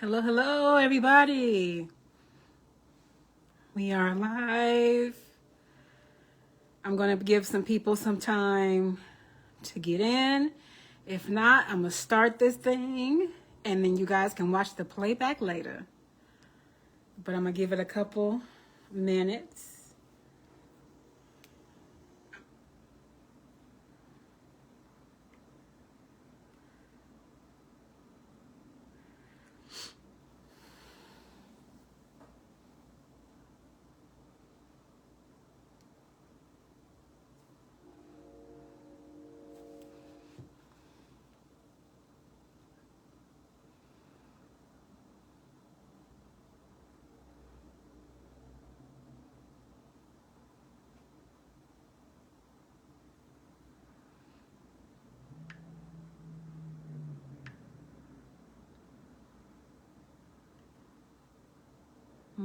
Hello, hello, everybody. We are live. I'm going to give some people some time to get in. If not, I'm going to start this thing, and then you guys can watch the playback later. But I'm going to give it a couple minutes.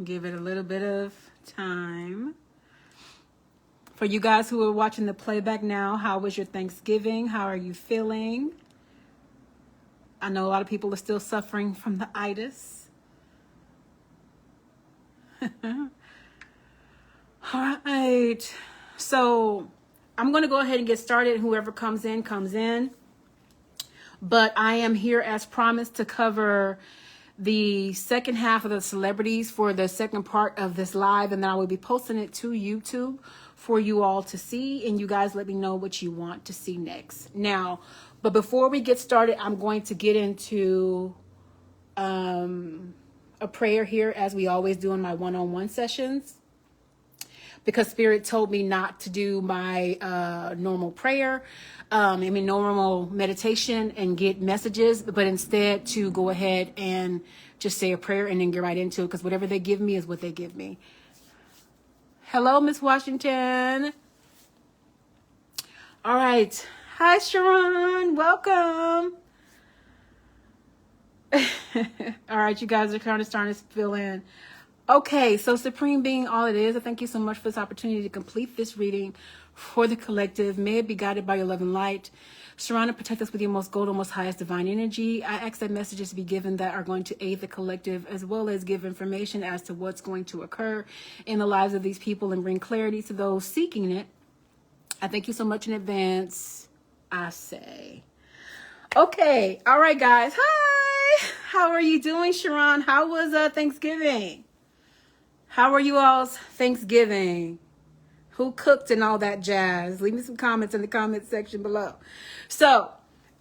Give it a little bit of time. For you guys who are watching the playback now, how was your Thanksgiving? How are you feeling? I know a lot of people are still suffering from the itis. All right. So I'm going to go ahead and get started. Whoever comes in, comes in. But I am here as promised to cover the second half of the celebrities for the second part of this live, and then I will be posting it to YouTube for you all to see, and you guys let me know what you want to see next. Now, but before we get started, I'm going to get into a prayer here, as we always do in my one-on-one sessions, because Spirit told me not to do my normal prayer, normal meditation and get messages, but instead to go ahead and just say a prayer and then get right into it, because whatever they give me is what they give me. Hello, Miss Washington. All right. Hi, Sharon. Welcome. All right, you guys are kind of starting to fill in. Okay, so Supreme Being, all it is, I thank you so much for this opportunity to complete this reading for the collective. May it be guided by your love and light. Surround and protect us with your most golden, most highest divine energy. I ask that messages be given that are going to aid the collective, as well as give information as to what's going to occur in the lives of these people and bring clarity to those seeking it. I thank you so much in advance, I say. Okay, all right, guys. Hi, how are you doing, Sharon? How was Thanksgiving? How are you all's Thanksgiving? Who cooked and all that jazz? Leave me some comments in the comment section below. So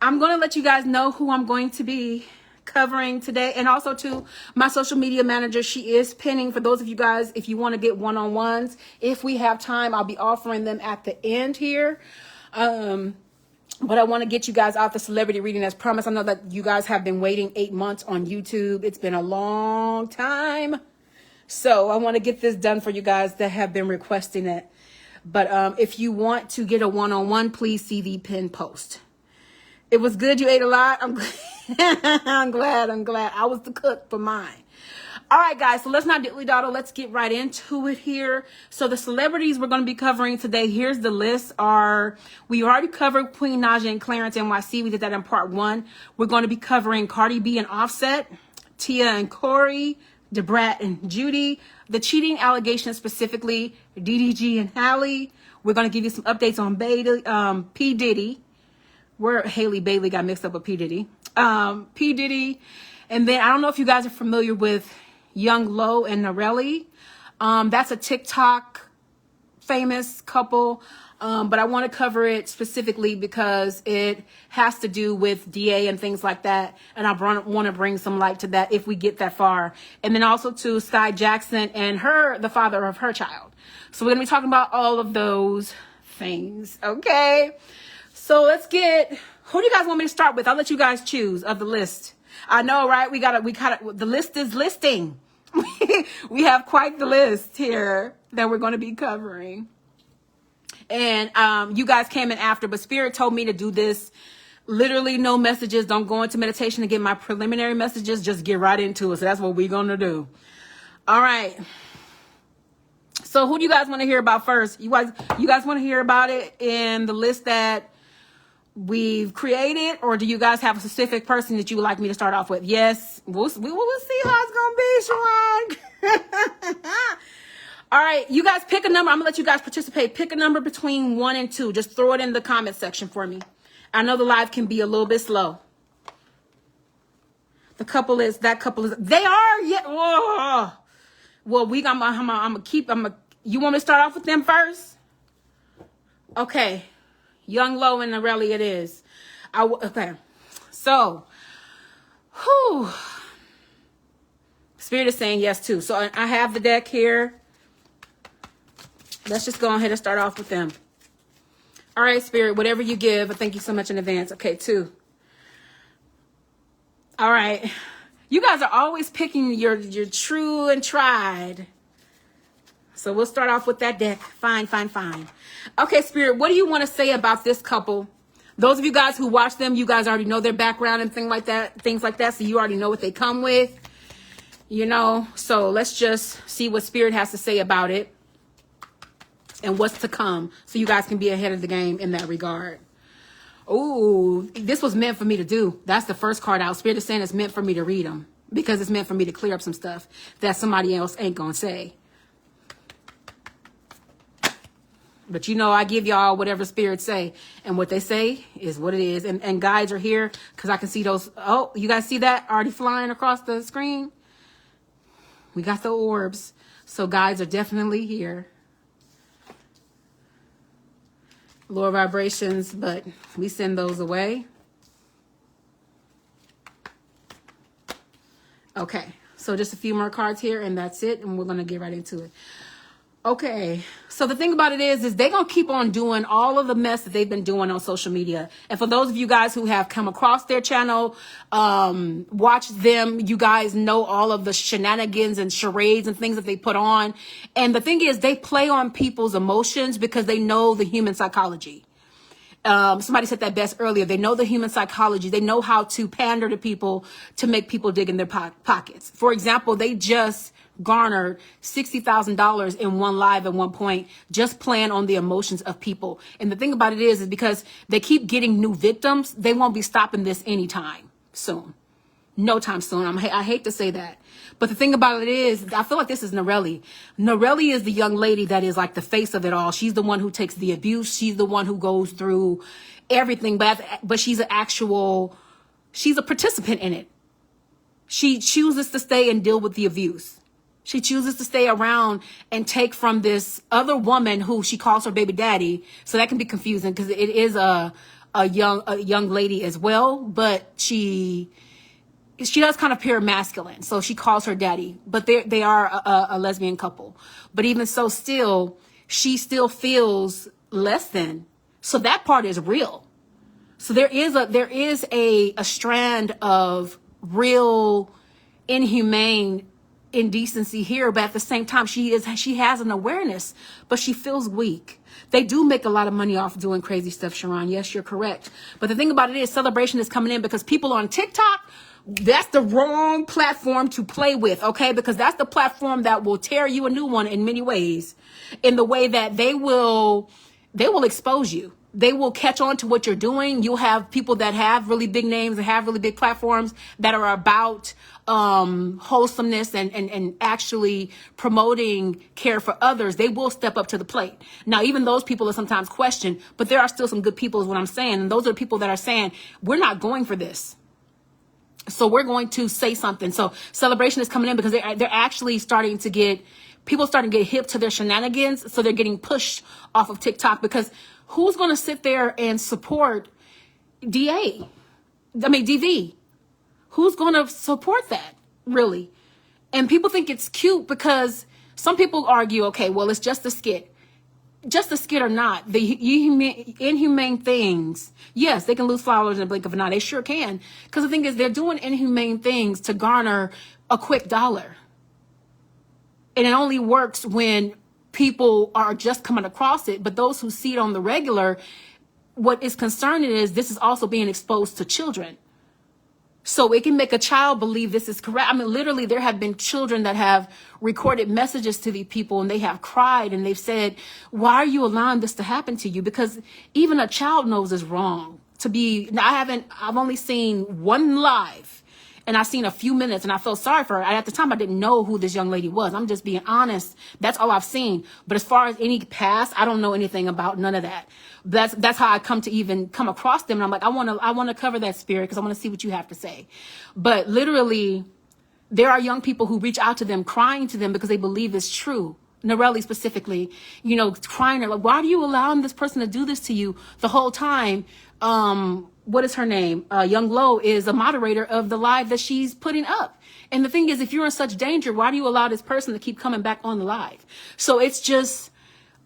I'm going to let you guys know who I'm going to be covering today. And also to my social media manager, she is pinning for those of you guys, if you want to get one-on-ones. If we have time, I'll be offering them at the end here. But I want to get you guys out the celebrity reading as promised. I know that you guys have been waiting 8 months on YouTube. It's been a long time. So I want to get this done for you guys that have been requesting it. But if you want to get a one-on-one, please see the pin post. It was good. You ate a lot. I'm glad. I'm glad. I was the cook for mine. All right, guys. So let's not diddly-daddle. Let's get right into it here. So the celebrities we're going to be covering today, here's the list. We already covered Queen Naja and Clarence NYC. We did that in part 1. We're going to be covering Cardi B and Offset, Tia and Corey, Brat and Judy, the cheating allegations specifically, Diddy and Hailey. We're going to give you some updates on P. Diddy, where Hailey Bailey got mixed up with P. Diddy. P. Diddy. And then I don't know if you guys are familiar with Young Lo and Narelli. That's a TikTok famous couple. But I want to cover it specifically because it has to do with DA and things like that. And I want to bring some light to that if we get that far. And then also to Sky Jackson and the father of her child. So we're going to be talking about all of those things. Okay. So who do you guys want me to start with? I'll let you guys choose of the list. I know, right? The list is listing. We have quite the list here that we're going to be covering. And you guys came in after, but Spirit told me to do this. Literally no messages. Don't go into meditation to get my preliminary messages. Just get right into it. So that's what we're going to do. All right. So who do you guys want to hear about first? You guys want to hear about it in the list that we've created, or do you guys have a specific person that you would like me to start off with? Yes, we'll see how it's gonna be, Sharon. All right, you guys pick a number. I'm gonna let you guys participate. Pick a number between 1 and 2. Just throw it in the comment section for me. I know the live can be a little bit slow. That couple is, they are, yeah. Whoa. Well, you want me to start off with them first? Okay. Young, Low, and Narelli it is. Okay. So, Spirit is saying yes too. So I have the deck here. Let's just go ahead and start off with them. All right, Spirit, whatever you give, I thank you so much in advance. Okay, 2. All right. You guys are always picking your true and tried. So we'll start off with that deck. Fine. Okay, Spirit, what do you want to say about this couple? Those of you guys who watch them, you guys already know their background and things like that. So you already know what they come with, So let's just see what Spirit has to say about it and what's to come, so you guys can be ahead of the game in that regard. Oh, this was meant for me to do. That's the first card out. Spirit is saying it's meant for me to read them, because it's meant for me to clear up some stuff that somebody else ain't gonna say. But I give y'all whatever spirits say, and what they say is what it is. And guides are here, because I can see those. Oh, you guys see that already flying across the screen? We got the orbs. So guides are definitely here. Lower vibrations, but we send those away. Okay, so just a few more cards here, and that's it, and we're going to get right into it. Okay, so the thing about it is they're going to keep on doing all of the mess that they've been doing on social media. And for those of you guys who have come across their channel, watch them, you guys know all of the shenanigans and charades and things that they put on. And the thing is, they play on people's emotions because they know the human psychology. Somebody said that best earlier. They know the human psychology. They know how to pander to people to make people dig in their pockets. For example, they just garnered $60,000 in one live at one point, just playing on the emotions of people. And the thing about it is because they keep getting new victims, they won't be stopping this anytime soon. No time soon. I hate to say that. But the thing about it is, I feel like this is Narelli. Narelli is the young lady that is like the face of it all. She's the one who takes the abuse. She's the one who goes through everything. But she's a participant in it. She chooses to stay and deal with the abuse. She chooses to stay around and take from this other woman who she calls her baby daddy. So that can be confusing because it is a young lady as well, but she does kind of appear masculine. So she calls her daddy, but they are a lesbian couple. But even so, still, she still feels less than. So that part is real. So there is a strand of real inhumane indecency here, but at the same time, she has an awareness, but she feels weak. They do make a lot of money off doing crazy stuff, Sharon. Yes, you're correct. But the thing about it is, celebration is coming in because people on TikTok, that's the wrong platform to play with, okay? Because that's the platform that will tear you a new one in many ways, in the way that they will expose you. They will catch on to what you're doing. You'll have people that have really big names and have really big platforms that are about wholesomeness and actually promoting care for others. They will step up to the plate. Now, even those people are sometimes questioned, but there are still some good people is what I'm saying. And those are the people that are saying, we're not going for this. So we're going to say something. So celebration is coming in because they're actually starting to get hip to their shenanigans. So they're getting pushed off of TikTok because who's going to sit there and support DV? Who's going to support that, really? And people think it's cute because some people argue, okay, well, it's just a skit. Just a skit or not, the inhumane things, yes, they can lose flowers in a blink of an eye. They sure can. Because the thing is, they're doing inhumane things to garner a quick dollar. And it only works when people are just coming across it. But those who see it on the regular, what is concerning is this is also being exposed to children. So it can make a child believe this is correct. I mean, literally, there have been children that have recorded messages to these people and they have cried and they've said, why are you allowing this to happen to you? Because even a child knows it's wrong I've only seen one live. And I seen a few minutes and I felt sorry for her. At the time, I didn't know who this young lady was. I'm just being honest. That's all I've seen. But as far as any past, I don't know anything about none of that. That's how I come across them. And I'm like, I want to cover that spirit because I want to see what you have to say. But literally, there are young people who reach out to them, crying to them because they believe it's true. Norelli specifically, crying, like, why do you allow this person to do this to you the whole time? What is her name? Young Lo is a moderator of the live that she's putting up. And the thing is, if you're in such danger, why do you allow this person to keep coming back on the live? So it's just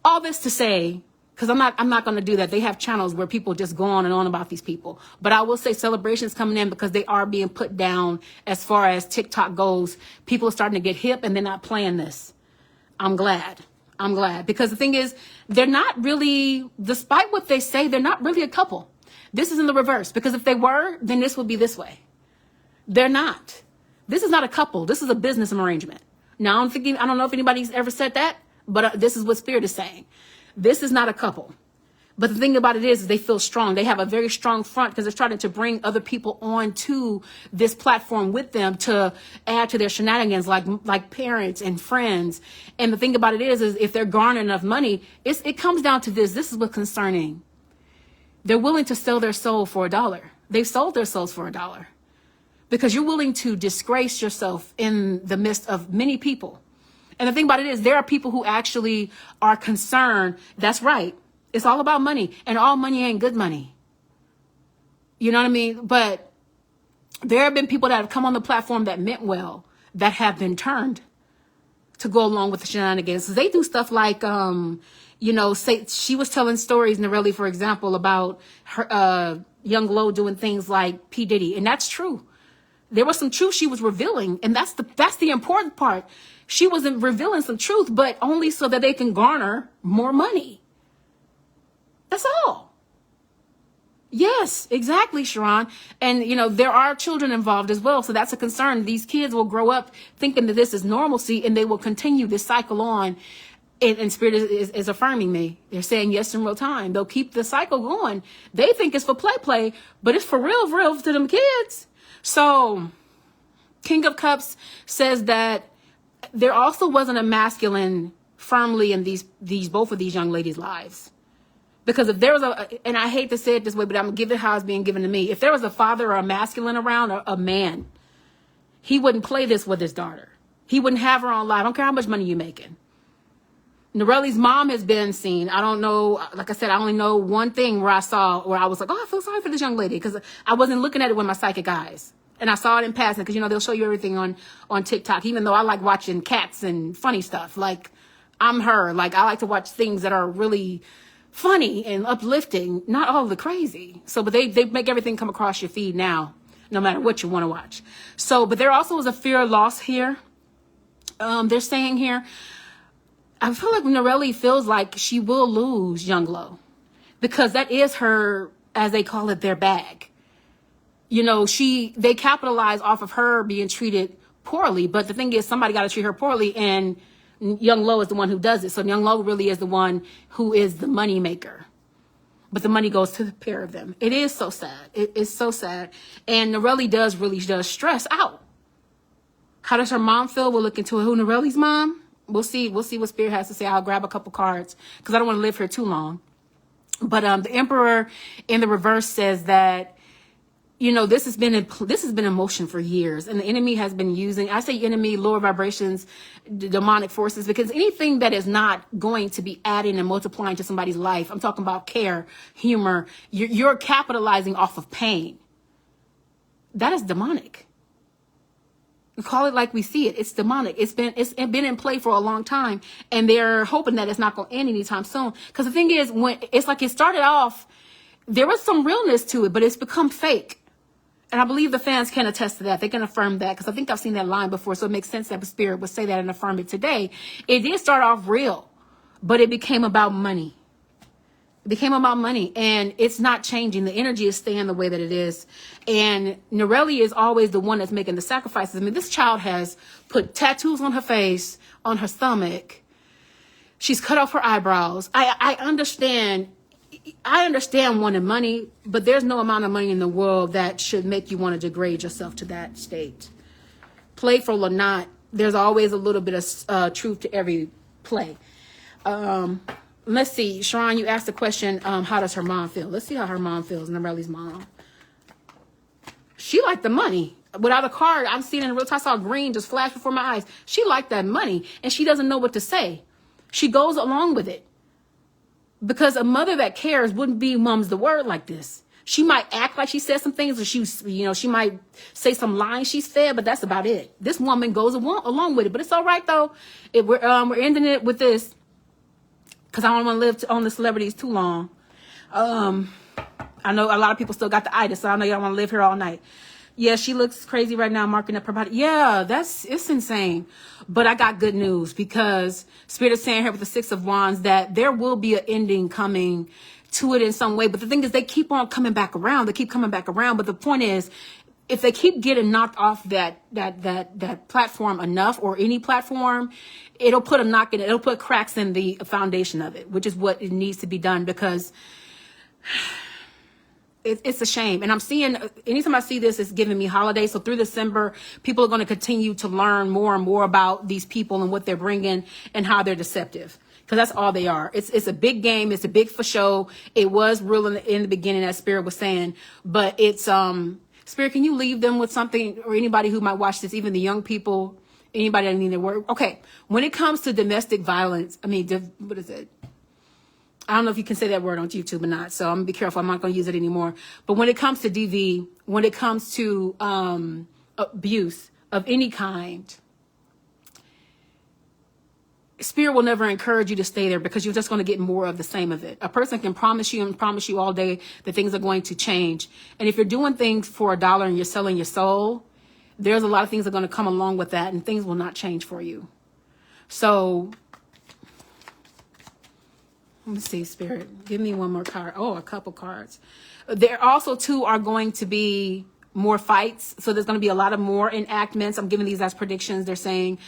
all this to say, because I'm not going to do that. They have channels where people just go on and on about these people. But I will say celebrations coming in because they are being put down as far as TikTok goes. People are starting to get hip and they're not playing this. I'm glad. Because the thing is, they're not really, despite what they say, they're not really a couple. This is in the reverse, because if they were, then this would be this way. They're not. This is not a couple. This is a business arrangement. Now, I don't know if anybody's ever said that, but this is what Spirit is saying. This is not a couple. But the thing about it is they feel strong. They have a very strong front because they're starting to bring other people onto this platform with them to add to their shenanigans, like parents and friends. And the thing about it is if they're garnering enough money, it comes down to this. This is what's concerning. They're willing to sell their soul for $1. They've sold their souls for $1 because you're willing to disgrace yourself in the midst of many people. And the thing about it is there are people who actually are concerned. That's right. It's all about money, and all money ain't good money. You know what I mean? But there have been people that have come on the platform that meant well that have been turned to go along with the shenanigans. They do stuff like, say she was telling stories, Norelli, for example, about her, young Lo doing things like P. Diddy. And that's true. There was some truth she was revealing. And that's the important part. She wasn't revealing some truth, but only so that they can garner more money. That's all. Yes, exactly, Sharon. And, there are children involved as well. So that's a concern. These kids will grow up thinking that this is normalcy and they will continue this cycle on. And Spirit is affirming me. They're saying yes in real time. They'll keep the cycle going. They think it's for play, but it's for real to them kids. So King of Cups says that there also wasn't a masculine firmly in both of these young ladies' lives. Because if there was and I hate to say it this way, but I'm going to give it how it's being given to me. If there was a father or a masculine around, or a man, he wouldn't play this with his daughter. He wouldn't have her on live. I don't care how much money you're making. Norelli's mom has been seen. I don't know. Like I said, I only know one thing where I was like, oh, I feel sorry for this young lady. Because I wasn't looking at it with my psychic eyes. And I saw it in passing because, they'll show you everything on TikTok, even though I like watching cats and funny stuff. Like, I'm her. Like, I like to watch things that are really funny and uplifting, not all the crazy. So, but they make everything come across your feed now, no matter what you want to watch. So, but there also is a fear of loss here. They're saying here, I feel like Norelli feels like she will lose Young Lo because that is her, as they call it, their bag. They capitalize off of her being treated poorly. But the thing is, somebody got to treat her poorly, and Young Lo is the one who does it. So Young Lo really is the one who is the money maker. But the money goes to the pair of them. It is so sad. It is so sad. And Norelli really does stress out. How does her mom feel? We'll look into it. Who, Norelli's mom? We'll see what Spirit has to say. I'll grab a couple cards because I don't want to live here too long. But the Emperor in the reverse says that, this has been in motion for years, and the enemy has been using, I say enemy, lower vibrations, demonic forces, because anything that is not going to be adding and multiplying to somebody's life, I'm talking about care, humor, you're capitalizing off of pain. That is demonic. We call it like we see it. It's demonic. It's been in play for a long time, and they're hoping that it's not going to end anytime soon. Because the thing is, when it's like it started off, there was some realness to it, but it's become fake. And I believe the fans can attest to that. They can affirm that because I think I've seen that line before. So it makes sense that the Spirit would say that and affirm it today. It did start off real, but it became about money. It became about money, and it's not changing. The energy is staying the way that it is. And Norelli is always the one that's making the sacrifices. I mean, this child has put tattoos on her face, on her stomach. She's cut off her eyebrows. I understand I understand wanting money, but there's no amount of money in the world that should make you want to degrade yourself to that state. Playful or not, there's always a little bit of truth to every play. Let's see, Sharon, you asked the question, how does her mom feel? Let's see how her mom feels, Narelli's mom. She liked the money. Without a card, I'm seeing in real time, I saw green just flash before my eyes. She liked that money, and she doesn't know what to say. She goes along with it. Because a mother that cares wouldn't be mum's the word like this. She might act like she said some things, or she might say some lines she's fed, but that's about it. This woman goes along with it, but it's all right though. We're ending it with this because I don't want to live on the celebrities too long. I know a lot of people still got the itis, so I know y'all want to live here all night. Yeah, she looks crazy right now, marking up her body. Yeah, it's insane. But I got good news, because Spirit is saying here with the Six of Wands that there will be an ending coming to it in some way. But the thing is, they keep on coming back around. They keep coming back around. But the point is, if they keep getting knocked off that platform enough, or any platform, it'll put a knock in it. It'll put cracks in the foundation of it, which is what it needs to be done, because it's a shame. And I'm seeing, anytime I see this, it's giving me holidays. So through December, people are going to continue to learn more and more about these people and what they're bringing and how they're deceptive. Because that's all they are. It's a big game. It's a big for show. It was real in the beginning, as Spirit was saying. But it's, Spirit, can you leave them with something, or anybody who might watch this, even the young people, anybody that need to work? Okay. When it comes to domestic violence, what is it? I don't know if you can say that word on YouTube or not, so I'm gonna be careful. I'm not gonna use it anymore. But when it comes to DV, when it comes to abuse of any kind, Spirit will never encourage you to stay there, because you're just going to get more of the same of it. A person can promise you all day that things are going to change. And if you're doing things for $1 and you're selling your soul, there's a lot of things that are going to come along with that, and things will not change for you. So let me see, Spirit. Give me one more card. Oh, a couple cards. There also, too, are going to be more fights. So there's going to be a lot of more enactments. I'm giving these as predictions. They're saying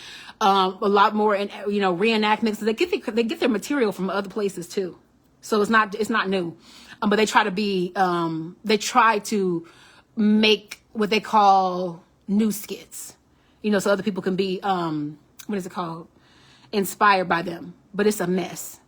a lot more, reenactments. They get their material from other places, too. So it's not new. But they try to make what they call new skits, so other people can be, inspired by them. But it's a mess.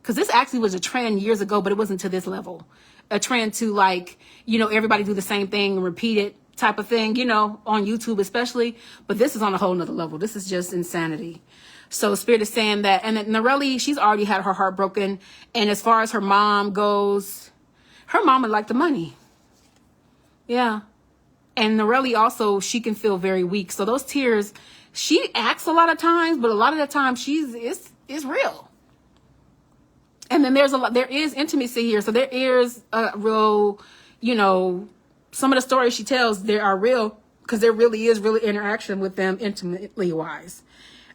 Because this actually was a trend years ago, but it wasn't to this level. A trend to everybody do the same thing and repeat it type of thing, on YouTube especially. But this is on a whole nother level. This is just insanity. So Spirit is saying that, and Narelli, she's already had her heart broken. And as far as her mom goes, her mom would like the money. Yeah. And Narelli also, she can feel very weak. So those tears, she acts a lot of times, but a lot of the time it's real. And then there is intimacy here. So there is a real, some of the stories she tells, they are real, because there really is interaction with them intimately wise.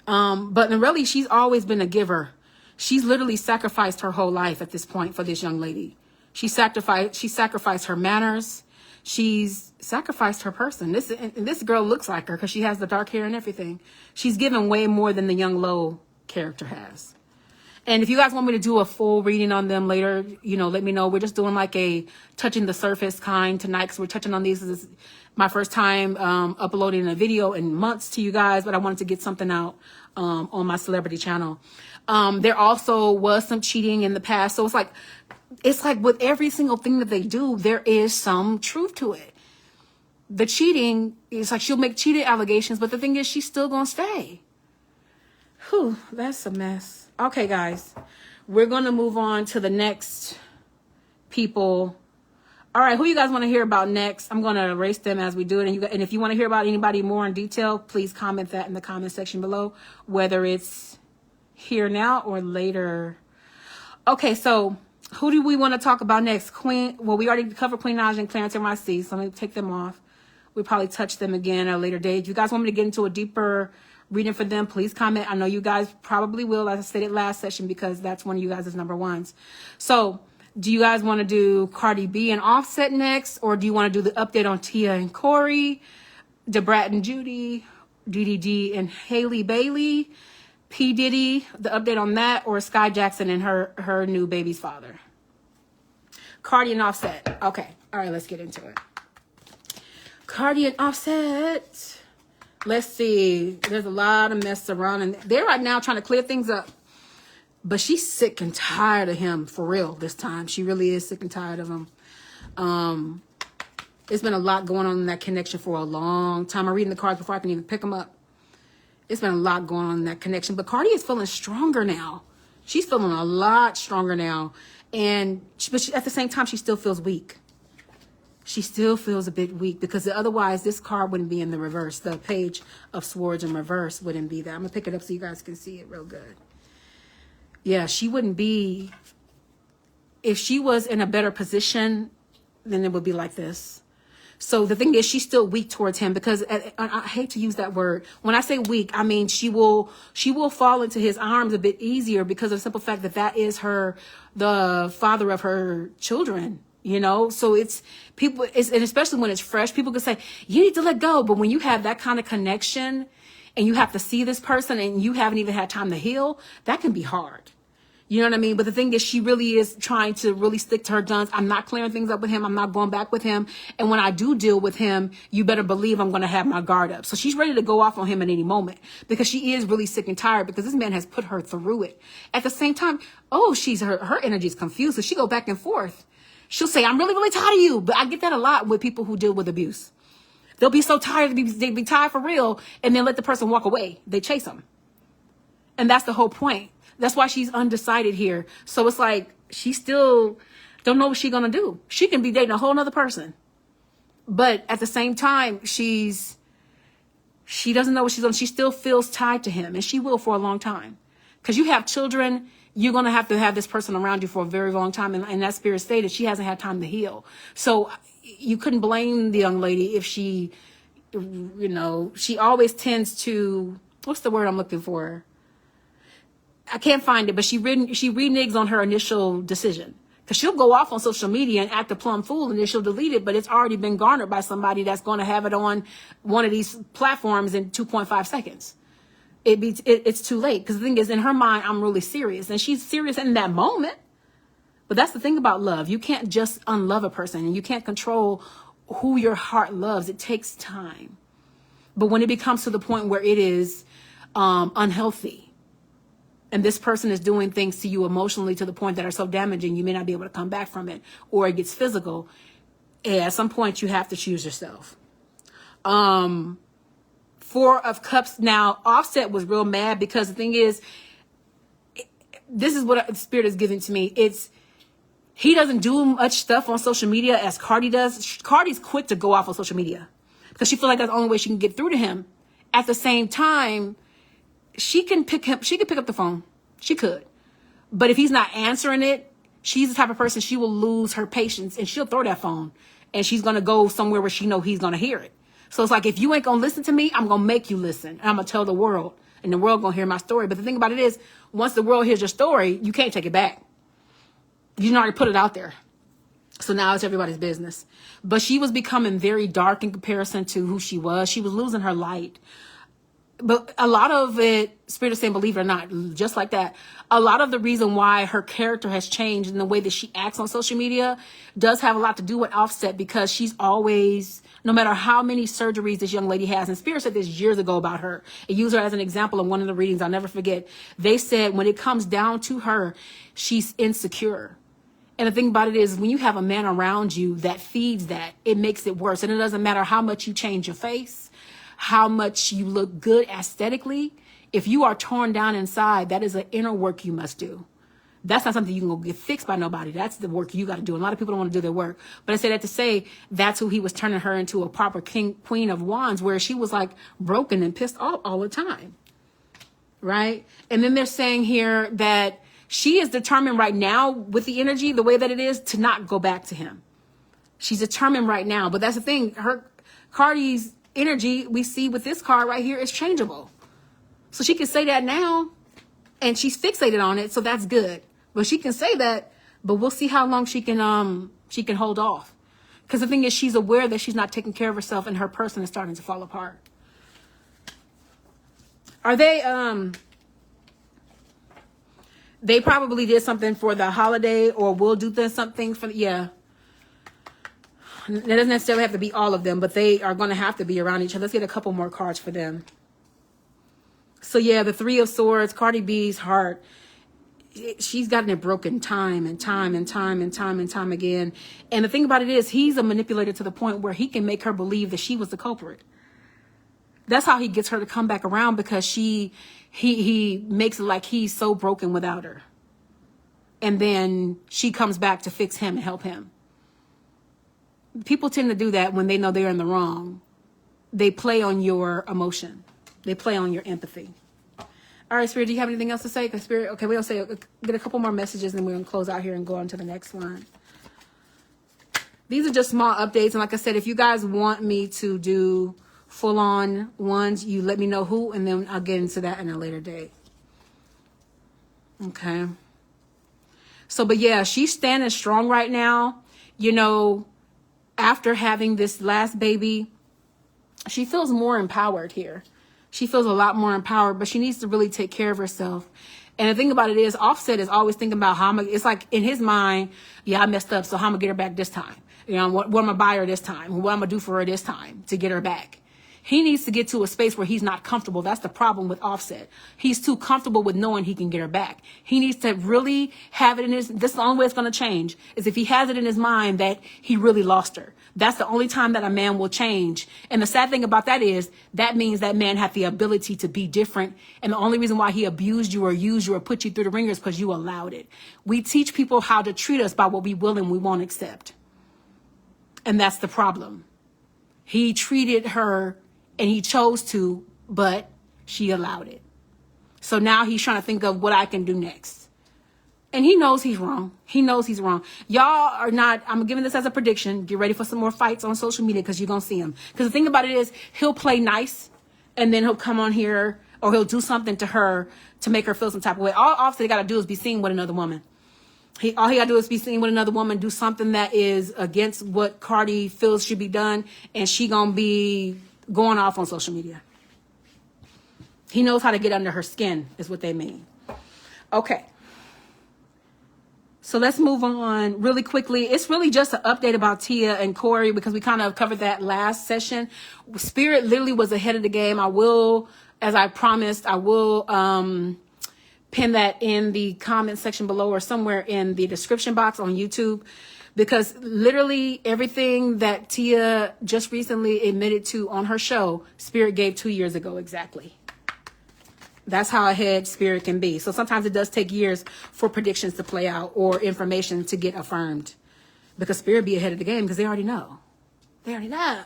But Narelli, she's always been a giver. She's literally sacrificed her whole life at this point for this young lady. She sacrificed her manners. She's sacrificed her person. This girl looks like her because she has the dark hair and everything. She's given way more than the young Lo character has. And if you guys want me to do a full reading on them later, let me know. We're just doing like a touching the surface kind tonight, because we're touching on these. This is my first time uploading a video in months to you guys, but I wanted to get something out on my celebrity channel. There also was some cheating in the past. So it's like with every single thing that they do, there is some truth to it. The cheating, it's like she'll make cheating allegations, but the thing is, she's still going to stay. Whew, that's a mess. Okay, guys, we're going to move on to the next people. All right, who you guys want to hear about next? I'm going to erase them as we do it. And if you want to hear about anybody more in detail, please comment that in the comment section below, whether it's here now or later. Okay, so who do we want to talk about next? We already covered Queen Naja and Clarence NYC, so let me take them off. We'll probably touch them again at a later date. If you guys want me to get into a deeper reading for them, please comment. I know you guys probably will, as I stated last session, because that's one of you guys' number ones. So do you guys want to do Cardi B and Offset next? Or do you want to do the update on Tia and Corey, Brat Judy, Diddy and Hailey Bailey, P. Diddy, the update on that, or Sky Jackson and her new baby's father? Cardi and Offset. Okay. All right, let's get into it. Cardi and Offset. Let's see. There's a lot of mess around, and they're right now trying to clear things up. But she's sick and tired of him, for real, this time. She really is sick and tired of him. It's been a lot going on in that connection for a long time. I'm reading the cards before I can even pick them up. It's been a lot going on in that connection. But Cardi is feeling stronger now. She's feeling a lot stronger now. But at the same time, she still feels weak. She still feels a bit weak because otherwise this card wouldn't be in the reverse. The Page of Swords in reverse wouldn't be there. I'm going to pick it up so you guys can see it real good. Yeah, she wouldn't be. If she was in a better position, then it would be like this. So the thing is, she's still weak towards him because I hate to use that word. When I say weak, I mean she will fall into his arms a bit easier because of the simple fact that is the father of her children. You know, so and especially when it's fresh, people can say, you need to let go. But when you have that kind of connection and you have to see this person and you haven't even had time to heal, that can be hard. You know what I mean? But the thing is, she really is trying to really stick to her guns. I'm not clearing things up with him. I'm not going back with him. And when I do deal with him, you better believe I'm going to have my guard up. So she's ready to go off on him at any moment because she is really sick and tired because this man has put her through it. At the same time, her energy is confused. So she go back and forth. She'll say, I'm really, really tired of you. But I get that a lot with people who deal with abuse. They'll be so tired, they be tired for real, and then let the person walk away. They chase them. And that's the whole point. That's why she's undecided here. So it's like, she still don't know what she's going to do. She can be dating a whole nother person. But at the same time, she doesn't know what she's doing. She still feels tied to him, and she will for a long time. Because you have children, you're going to have this person around you for a very long time. And that spirit stated she hasn't had time to heal. So you couldn't blame the young lady if she always tends to, what's the word I'm looking for? I can't find it, but she reneges on her initial decision. Because she'll go off on social media and act a plumb fool, and then she'll delete it, but it's already been garnered by somebody that's going to have it on one of these platforms in 2.5 seconds. It's too late. Because the thing is, in her mind, I'm really serious. And she's serious in that moment. But that's the thing about love. You can't just unlove a person, and you can't control who your heart loves. It takes time. But when it becomes to the point where it is unhealthy, and this person is doing things to you emotionally to the point that are so damaging, you may not be able to come back from it, or it gets physical. At some point, you have to choose yourself. 4 of Cups. Now, Offset was real mad because the thing is, this is what Spirit is giving to me. He doesn't do much stuff on social media as Cardi does. Cardi's quick to go off on social media because she feels like that's the only way she can get through to him. At the same time, she could pick up the phone. She could. But if he's not answering it, she's the type of person, she will lose her patience and she'll throw that phone. And she's going to go somewhere where she know he's going to hear it. So it's like, if you ain't going to listen to me, I'm going to make you listen. And I'm going to tell the world. And the world going to hear my story. But the thing about it is, once the world hears your story, you can't take it back. You already put it out there. So now it's everybody's business. But she was becoming very dark in comparison to who she was. She was losing her light. But a lot of it, Spirit is saying, believe it or not, just like that, a lot of the reason why her character has changed in the way that she acts on social media does have a lot to do with Offset, because she's always, no matter how many surgeries this young lady has, and Spirit said this years ago about her. I use her as an example in one of the readings I'll never forget. They said when it comes down to her, she's insecure. And the thing about it is, when you have a man around you that feeds that, it makes it worse. And it doesn't matter how much you change your face, how much you look good aesthetically. If you are torn down inside, that is an inner work you must do. That's not something you can go get fixed by nobody. That's the work you got to do. And a lot of people don't want to do their work. But I say that to say that's who he was turning her into, a proper queen of wands, where she was like broken and pissed off all the time. Right? And then they're saying here that she is determined right now with the energy, the way that it is, to not go back to him. She's determined right now. But that's the thing. Cardi's energy we see with this card right here is changeable. So she can say that now, and she's fixated on it, so that's good. But she can say that, but we'll see how long she can hold off. Because the thing is, she's aware that she's not taking care of herself, and her person is starting to fall apart. They probably did something for the holiday or will do something for, yeah. It doesn't necessarily have to be all of them, but they are going to have to be around each other. Let's get a couple more cards for them. So yeah, the Three of Swords, Cardi B's heart, she's gotten it broken time and time again. And the thing about it is, he's a manipulator to the point where he can make her believe that she was the culprit. That's how he gets her to come back around, because he makes it like he's so broken without her. And then she comes back to fix him and help him. People tend to do that when they know they're in the wrong. They play on your emotion. They play on your empathy. All right, Spirit, do you have anything else to say? Spirit, okay, we'll say, get a couple more messages, and then we're going to close out here and go on to the next one. These are just small updates. And like I said, if you guys want me to do full-on ones, you let me know who, and then I'll get into that in a later date. Okay. So, but yeah, she's standing strong right now. You know, after having this last baby, she feels more empowered here. She feels a lot more empowered, but she needs to really take care of herself. And the thing about it is, Offset is always thinking about how it's like in his mind, yeah, I messed up, so how I'm gonna get her back this time? You know, what am I gonna buy her this time? What am I gonna do for her this time to get her back? He needs to get to a space where he's not comfortable. That's the problem with Offset. He's too comfortable with knowing he can get her back. He needs to really have it in his, this is the only way it's going to change, is if he has it in his mind that he really lost her. That's the only time that a man will change. And the sad thing about that is, that means that man had the ability to be different. And the only reason why he abused you or used you or put you through the ringer is because you allowed it. We teach people how to treat us by what we will and we won't accept. And that's the problem. He treated her and he chose to, but she allowed it. So now he's trying to think of what I can do next. And he knows he's wrong. He knows he's wrong. Y'all are not, I'm giving this as a prediction. Get ready for some more fights on social media, because you're going to see him. Because the thing about it is, he'll play nice, and then he'll come on here, or he'll do something to her to make her feel some type of way. All Offset got to do is be seen with another woman. All he got to do is be seen with another woman, do something that is against what Cardi feels should be done, and she going to be going off on social media. He knows how to get under her skin, is what they mean. Okay. So let's move on really quickly. It's really just an update about Tia and Corey, because we kind of covered that last session. Spirit literally was ahead of the game. I will, as I promised, I will pin that in the comment section below or somewhere in the description box on YouTube. Because literally everything that Tia just recently admitted to on her show, Spirit gave 2 years ago exactly. That's how ahead Spirit can be. So sometimes it does take years for predictions to play out or information to get affirmed. Because Spirit be ahead of the game, because they already know. They already know.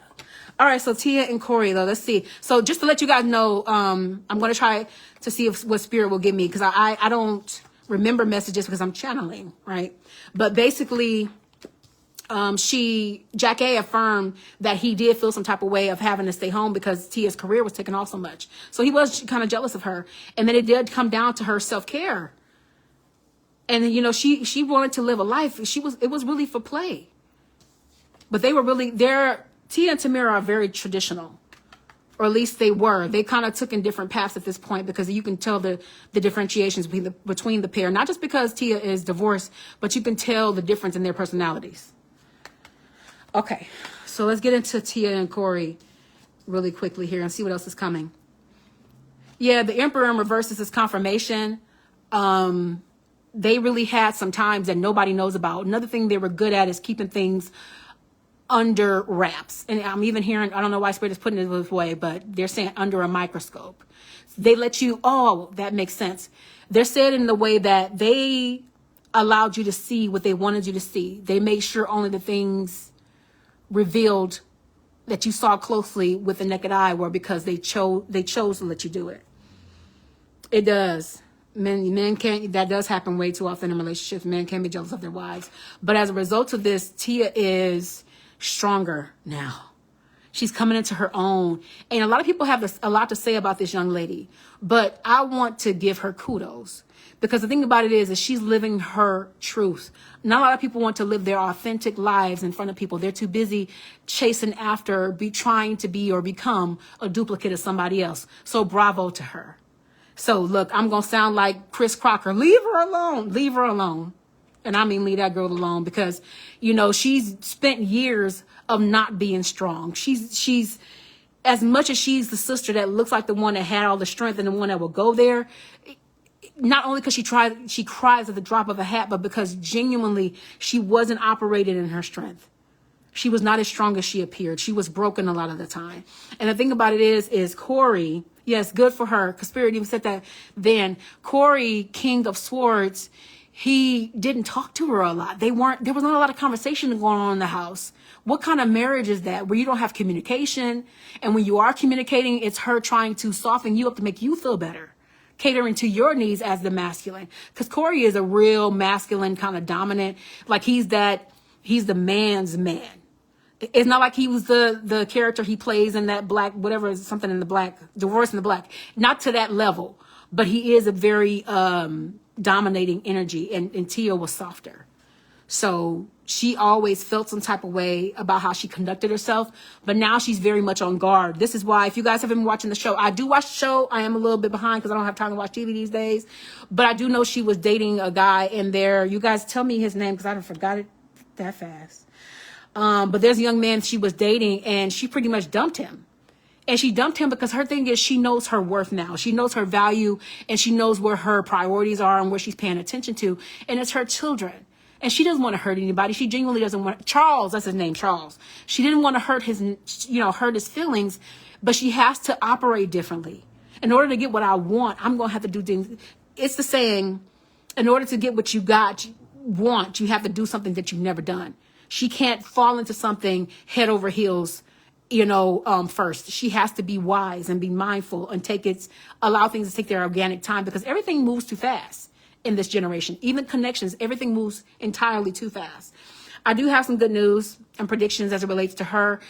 All right, so Tia and Corey, though, let's see. So just to let you guys know, I'm going to try to see what Spirit will give me, because I don't remember messages because I'm channeling, right? But basically, Jack A affirmed that he did feel some type of way of having to stay home because Tia's career was taking off so much. So he was kind of jealous of her. And then it did come down to her self-care. And, you know, she wanted to live a life. It was really for play. But they were really, Tia and Tamira are very traditional. Or at least they were. They kind of took in different paths at this point, because you can tell the differentiations between the pair. Not just because Tia is divorced, but you can tell the difference in their personalities. Okay, so let's get into Tia and Corey really quickly here and see what else is coming. Yeah, the Emperor in reverse is his confirmation. They really had some times that nobody knows about. Another thing they were good at is keeping things under wraps. And I'm even hearing, I don't know why Spirit is putting it this way, but they're saying under a microscope. They let you, oh, that makes sense. They're said in the way that they allowed you to see what they wanted you to see. They made sure only the things revealed that you saw closely with the naked eye were because they chose to let you do it. It does. Men can't, that does happen way too often in relationships. Men can be jealous of their wives. But as a result of this, Tia is stronger now. She's coming into her own. And a lot of people have a lot to say about this young lady. But I want to give her kudos. Because the thing about it is she's living her truth. Not a lot of people want to live their authentic lives in front of people. They're too busy chasing after, trying to be or become a duplicate of somebody else. So bravo to her. So look, I'm going to sound like Chris Crocker. Leave her alone. Leave her alone. And I mean, leave that girl alone, because, you know, she's spent years of not being strong. She's as much as she's the sister that looks like the one that had all the strength and the one that will go there. Not only because she cries at the drop of a hat, but because genuinely she wasn't operating in her strength. She was not as strong as she appeared. She was broken a lot of the time. And the thing about it is Corey, yes, good for her, because Spirit even said that then. Corey, King of Swords, he didn't talk to her a lot. There was not a lot of conversation going on in the house. What kind of marriage is that, where you don't have communication? And when you are communicating, it's her trying to soften you up to make you feel better, catering to your needs as the masculine. Because Corey is a real masculine, kind of dominant. Like he's the man's man. It's not like he was the character he plays in that black, whatever, something in the black, Divorce in the Black. Not to that level, but he is a very dominating energy, and Tia was softer. So she always felt some type of way about how she conducted herself, but now she's very much on guard. This is why, if you guys haven't been watching the show, I do watch the show. I am a little bit behind because I don't have time to watch TV these days, but I do know she was dating a guy in there. You guys tell me his name because I forgot it that fast. But there's a young man she was dating, and she pretty much dumped him. And she dumped him because her thing is she knows her worth now. She knows her value, and she knows where her priorities are and where she's paying attention to. And it's her children. And she doesn't want to hurt anybody. She genuinely doesn't want Charles. That's his name, Charles. She didn't want to hurt his feelings, but she has to operate differently. In order to get what I want, I'm going to have to do things. It's the saying, in order to get what you want, you have to do something that you've never done. She can't fall into something head over heels, first. She has to be wise and be mindful and allow things to take their organic time, because everything moves too fast in this generation. Even connections, everything moves entirely too fast. I do have some good news and predictions as it relates to her.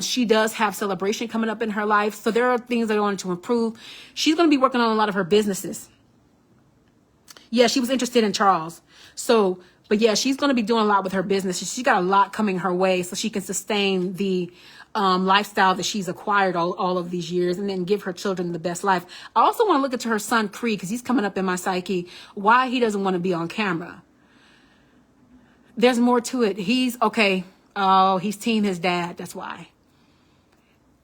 She does have celebration coming up in her life. So there are things that I wanted to improve. She's going to be working on a lot of her businesses. Yeah, she was interested in Charles. But yeah, she's going to be doing a lot with her business. She's got a lot coming her way so she can sustain the lifestyle that she's acquired all of these years, and then give her children the best life. I also want to look into her son, Creed, because he's coming up in my psyche, why he doesn't want to be on camera. There's more to it. He's team his dad. That's why.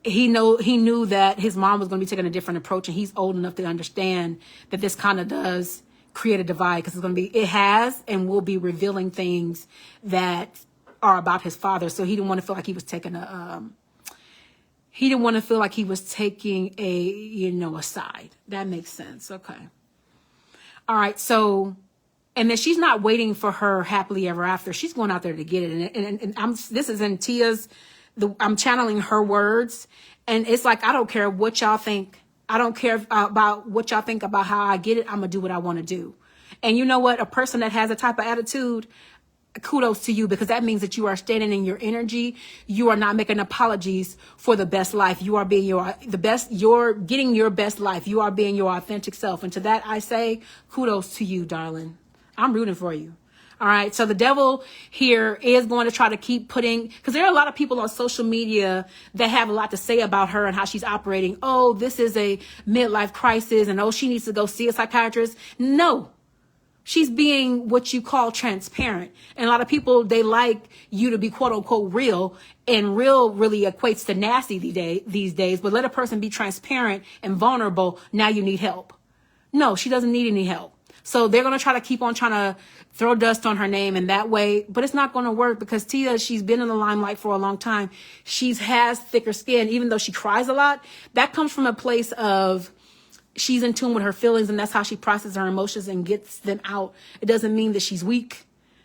He knew that his mom was going to be taking a different approach, and he's old enough to understand that this kind of does create a divide, because it has and will be revealing things that are about his father. So he didn't want to feel like he was taking a side. That makes sense. Okay. All right. So, and then she's not waiting for her happily ever after. She's going out there to get it. And this is in Tia's, I'm channeling her words, and it's like, I don't care what y'all think. I don't care about what y'all think about how I get it. I'm going to do what I want to do. And you know what? A person that has a type of attitude, kudos to you, because that means that you are standing in your energy. You are not making apologies for the best life. You are being you're getting your best life. You are being your authentic self. And to that, I say kudos to you, darling. I'm rooting for you. All right. So the devil here is going to try to keep because there are a lot of people on social media that have a lot to say about her and how she's operating. Oh, this is a midlife crisis, and oh, she needs to go see a psychiatrist. No, she's being what you call transparent. And a lot of people, they like you to be quote unquote real, and real really equates to nasty these days. But let a person be transparent and vulnerable. Now you need help. No, she doesn't need any help. So they're going to try to keep on trying to throw dust on her name in that way, but it's not going to work, because Tia, she's been in the limelight for a long time. She has thicker skin, even though she cries a lot. That comes from a place of she's in tune with her feelings, and that's how she processes her emotions and gets them out. It doesn't mean that she's weak.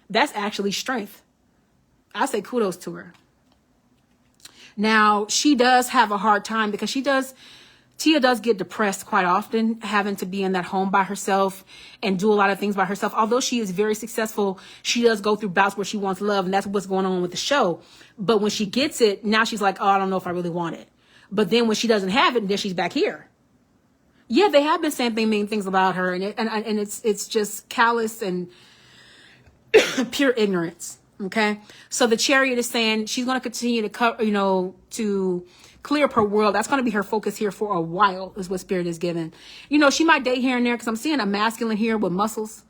That's actually strength. I say kudos to her. Now, she does have a hard time because Tia does get depressed quite often, having to be in that home by herself and do a lot of things by herself. Although she is very successful, she does go through bouts where she wants love, and that's what's going on with the show. But when she gets it, now she's like, oh, I don't know if I really want it. But then when she doesn't have it, then she's back here. Yeah, they have been saying mean things about her, and it's just callous and pure ignorance. Okay, so the Chariot is saying she's going to continue to clear up her world. That's going to be her focus here for a while, is what Spirit is given. You know, she might date here and there, because I'm seeing a masculine here with muscles.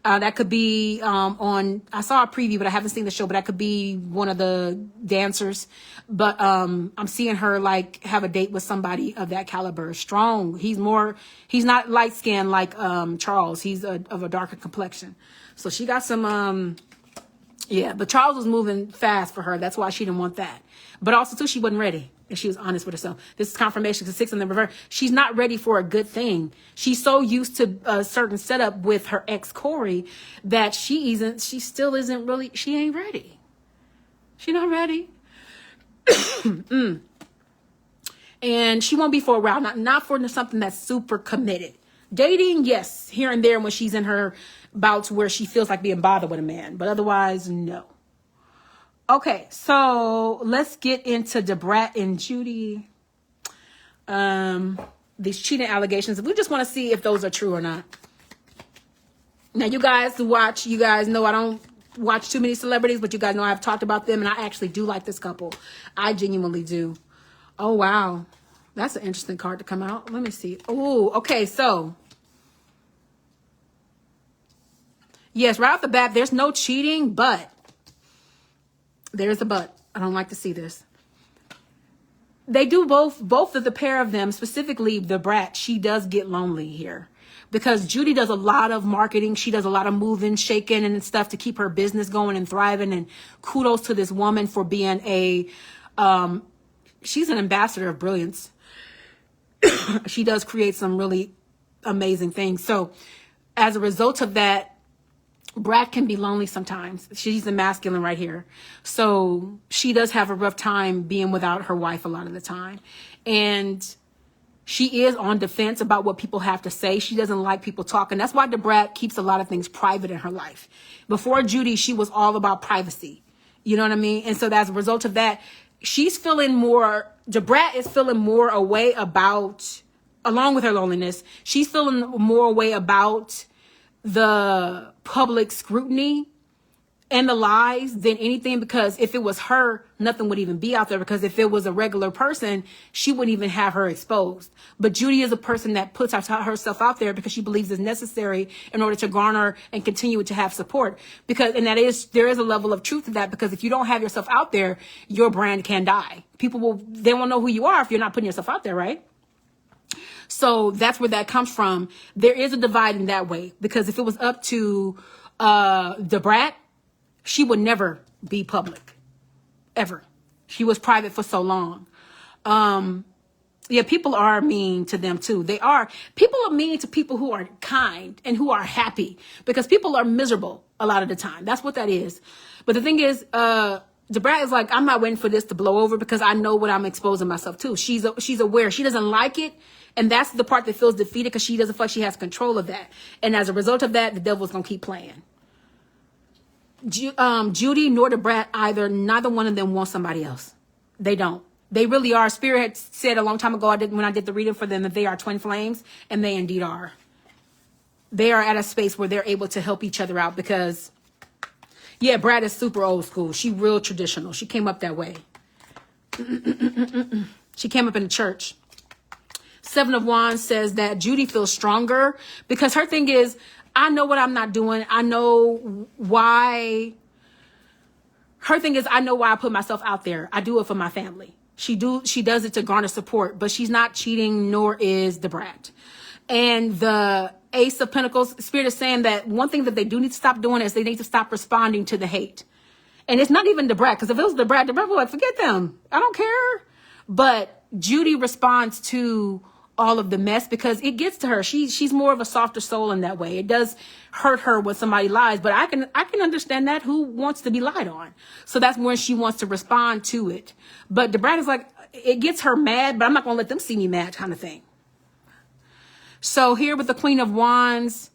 That could be I saw a preview, but I haven't seen the show, but that could be one of the dancers. But I'm seeing her like have a date with somebody of that caliber. Strong. He's not light skinned like Charles. He's of a darker complexion. So she got some yeah, but Charles was moving fast for her. That's why she didn't want that. But also too, she wasn't ready. And she was honest with herself. This is confirmation, because 6 in the reverse. She's not ready for a good thing. She's so used to a certain setup with her ex Corey that she still isn't really, she ain't ready. She's not ready. And she won't be for a while. Not for something that's super committed. Dating, yes, here and there when she's in her bouts where she feels like being bothered with a man. But otherwise, no. Okay, so let's get into Brat and Judy. These cheating allegations. We just want to see if those are true or not. Now, you guys watch, you guys know I don't watch too many celebrities, but you guys know I've talked about them, and I actually do like this couple. I genuinely do. Oh, wow. That's an interesting card to come out. Let me see. Oh, okay, so. Yes, right off the bat, there's no cheating, but. There's a but. I don't like to see this. They do both of the pair of them, specifically the Brat, she does get lonely here. Because Judy does a lot of marketing. She does a lot of moving, shaking, and stuff to keep her business going and thriving. And kudos to this woman for being she's an ambassador of brilliance. She does create some really amazing things. So as a result of that, Brat can be lonely sometimes. She's a masculine right here. So she does have a rough time being without her wife a lot of the time. And she is on defense about what people have to say. She doesn't like people talking. That's why Brat keeps a lot of things private in her life. Before Judy, she was all about privacy. You know what I mean? And so as a result of that, she's feeling more, Brat is feeling more away about, along with her loneliness, she's feeling more away about the public scrutiny and the lies than anything, because if it was her, nothing would even be out there, because if it was a regular person, she wouldn't even have her exposed. But Judy is a person that puts herself out there because she believes it's necessary in order to garner and continue to have support. Because, and there is a level of truth to that, because if you don't have yourself out there, your brand can die. They won't know who you are if you're not putting yourself out there, right? So that's where that comes from. There is a divide in that way, because if it was up to the Brat, she would never be public, ever. She was private for so long. Yeah, people are mean to them too. People are mean to people who are kind and who are happy, because people are miserable a lot of the time. That's what that is. But the thing is, Brat is like, I'm not waiting for this to blow over, because I know what I'm exposing myself to. She's aware. She doesn't like it. And that's the part that feels defeated, because she doesn't feel like she has control of that. And as a result of that, the devil's going to keep playing. Judy nor Brat either. Neither one of them wants somebody else. They don't. They really are. Spirit had said a long time ago, when I did the reading for them, that they are twin flames. And they indeed are. They are at a space where they're able to help each other out, because, yeah, Brat is super old school. She real traditional. She came up that way. She came up in the church. 7 of Wands says that Judy feels stronger, because her thing is, I know what I'm not doing. I know why. Her thing is, I know why I put myself out there. I do it for my family. She does it to garner support, but she's not cheating, nor is the Brat. And the Ace of Pentacles, Spirit is saying that one thing that they do need to stop doing is they need to stop responding to the hate. And it's not even the Brat, because if it was the Brat would be like, forget them. I don't care. But Judy responds to all of the mess because it gets to her. She's more of a softer soul in that way. It does hurt her when somebody lies, but I can understand that. Who wants to be lied on? So that's when she wants to respond to it. But the Brat is like, it gets her mad, but I'm not going to let them see me mad, kind of thing. So here with the Queen of Wands,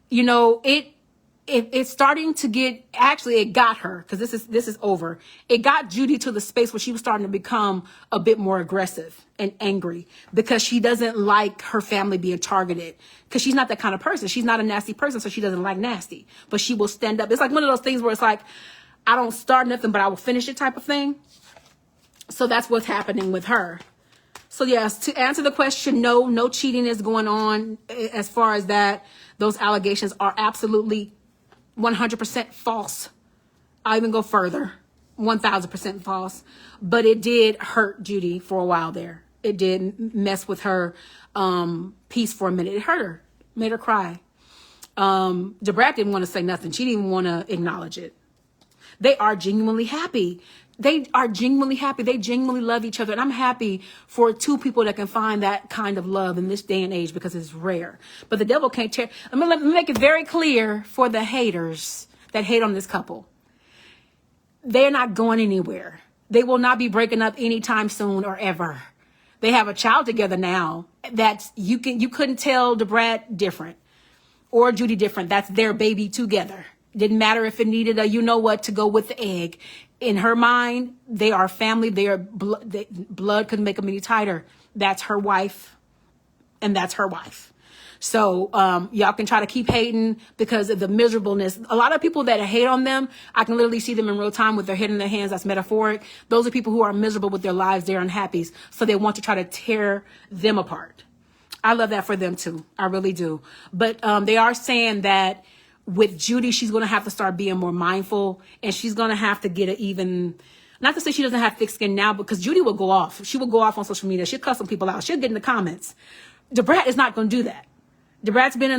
you know, it's starting to get, actually it got her, because this is over. It got Judy to the space where she was starting to become a bit more aggressive and angry, because she doesn't like her family being targeted, because she's not that kind of person. She's not a nasty person, so she doesn't like nasty, but she will stand up. It's like one of those things where it's like, I don't start nothing, but I will finish it type of thing. So that's what's happening with her. So yes, to answer the question, no cheating is going on. As far as that, those allegations are absolutely 100% false. I'll even go further, 1000% false. But it did hurt Judy for a while there. It did mess with her peace for a minute. It hurt her, made her cry. Brat didn't want to say nothing. She didn't even want to acknowledge it. They are genuinely happy. They are genuinely happy. They genuinely love each other. And I'm happy for two people that can find that kind of love in this day and age, because it's rare. But the devil can't tear. Let me make it very clear for the haters that hate on this couple. They're not going anywhere. They will not be breaking up anytime soon or ever. They have a child together now that you couldn't tell Brat different or Judy different. That's their baby together. Didn't matter if it needed a you-know-what to go with the egg. In her mind, they are family. They are blood couldn't make them any tighter. That's her wife, and that's her wife. So y'all can try to keep hating because of the miserableness. A lot of people that hate on them, I can literally see them in real time with their head in their hands. That's metaphoric. Those are people who are miserable with their lives. They're unhappy. So they want to try to tear them apart. I love that for them too. I really do. But they are saying that with Judy, she's going to have to start being more mindful, and she's going to have to get it even. Not to say she doesn't have thick skin now, because Judy will go off. She will go off on social media. She'll cuss some people out. She'll get in the comments. Brat is not going to do that. Brat's been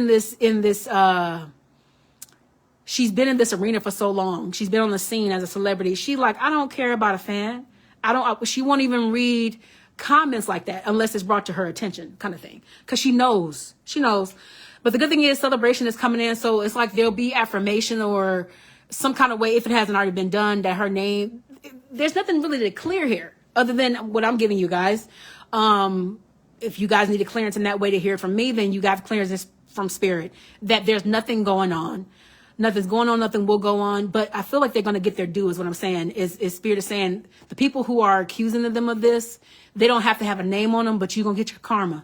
she's been in this arena for so long. She's been on the scene as a celebrity. She like, I don't care about a fan. She won't even read comments like that unless it's brought to her attention, kind of thing. Because she knows. But the good thing is celebration is coming in. So it's like there'll be affirmation or some kind of way, if it hasn't already been done, that her name, there's nothing really to clear here other than what I'm giving you guys. If you guys need a clearance in that way to hear it from me, then you got clearance from spirit that there's nothing going on. Nothing's going on. Nothing will go on. But I feel like they're going to get their due is what I'm saying. Is spirit is saying the people who are accusing them of this, they don't have to have a name on them, but you're going to get your karma.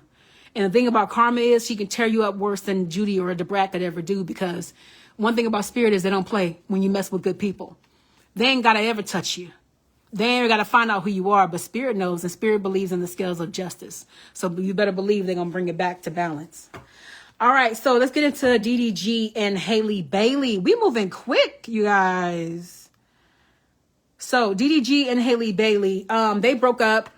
And the thing about karma is she can tear you up worse than Judy or Brat could ever do, because one thing about spirit is they don't play when you mess with good people. They ain't got to ever touch you. They ain't got to find out who you are, but spirit knows, and spirit believes in the scales of justice. So you better believe they're going to bring it back to balance. All right, so let's get into DDG and Hailey Bailey. We moving quick, you guys. So DDG and Hailey Bailey, they broke up.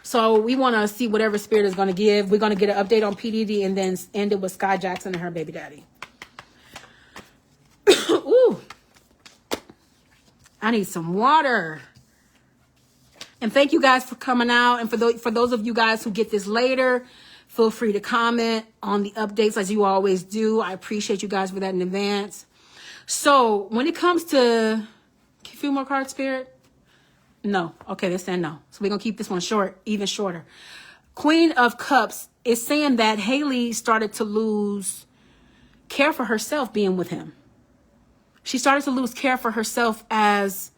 So we want to see whatever spirit is going to give. We're going to get an update on PDD and then end it with Sky Jackson and her baby daddy. Ooh. I need some water. And thank you guys for coming out. And for those of you guys who get this later, feel free to comment on the updates as you always do. I appreciate you guys for that in advance. So when it comes to, can you feel more card spirit? No. Okay, they're saying no. So we're going to keep this one short, even shorter. Queen of Cups is saying that Hailey started to lose care for herself being with him. She started to lose care for herself as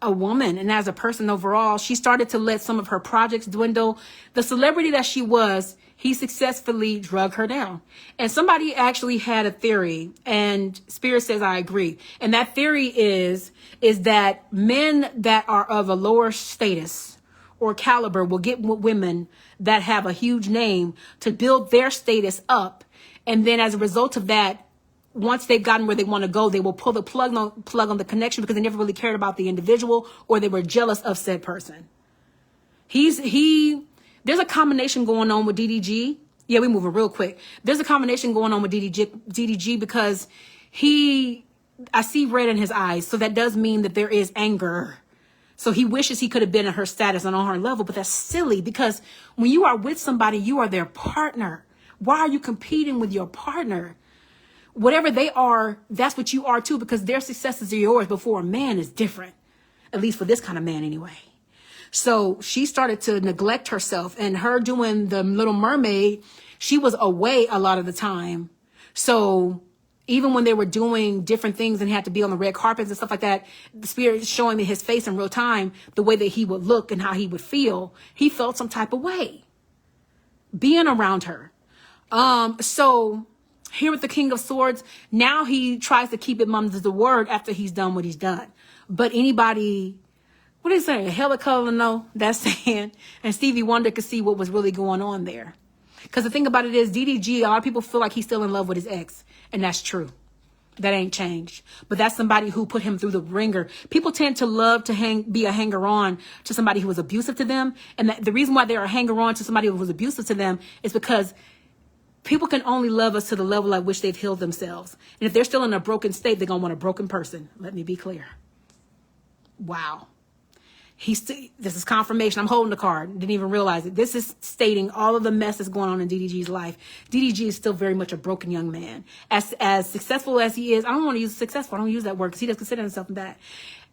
a woman and as a person overall. She started to let some of her projects dwindle. The celebrity that she was, he successfully drug her down. And somebody actually had a theory, and Spirit says I agree. And that theory is that men that are of a lower status or caliber will get with women that have a huge name to build their status up. And then as a result of that, once they've gotten where they want to go, they will pull the plug on the connection because they never really cared about the individual, or they were jealous of said person. There's a combination going on with DDG. Yeah, we're moving real quick. There's a combination going on with DDG because I see red in his eyes. So that does mean that there is anger. So he wishes he could have been at her status and on her level, but that's silly because when you are with somebody, you are their partner. Why are you competing with your partner? Whatever they are, that's what you are too, because their successes are yours. But for a man is different, at least for this kind of man anyway. So she started to neglect herself, and her doing the Little Mermaid, she was away a lot of the time. So even when they were doing different things and had to be on the red carpets and stuff like that, the Spirit showing me his face in real time, the way that he would look and how he would feel, he felt some type of way being around her. So here with the King of Swords, now he tries to keep it mum to the word after he's done what he's done. But anybody what are you saying? A hell of color to know. That's saying. And Stevie Wonder could see what was really going on there. Because the thing about it is, DDG, a lot of people feel like he's still in love with his ex. And that's true. That ain't changed. But that's somebody who put him through the ringer. People tend to love to be a hanger-on to somebody who was abusive to them. And the reason why they're a hanger-on to somebody who was abusive to them is because people can only love us to the level at which they've healed themselves. And if they're still in a broken state, they're going to want a broken person. Let me be clear. Wow. This is confirmation. I'm holding the card. Didn't even realize it. This is stating all of the mess that's going on in DDG's life. DDG is still very much a broken young man. As successful as he is, I don't want to use successful. I don't use that word because he doesn't consider himself that.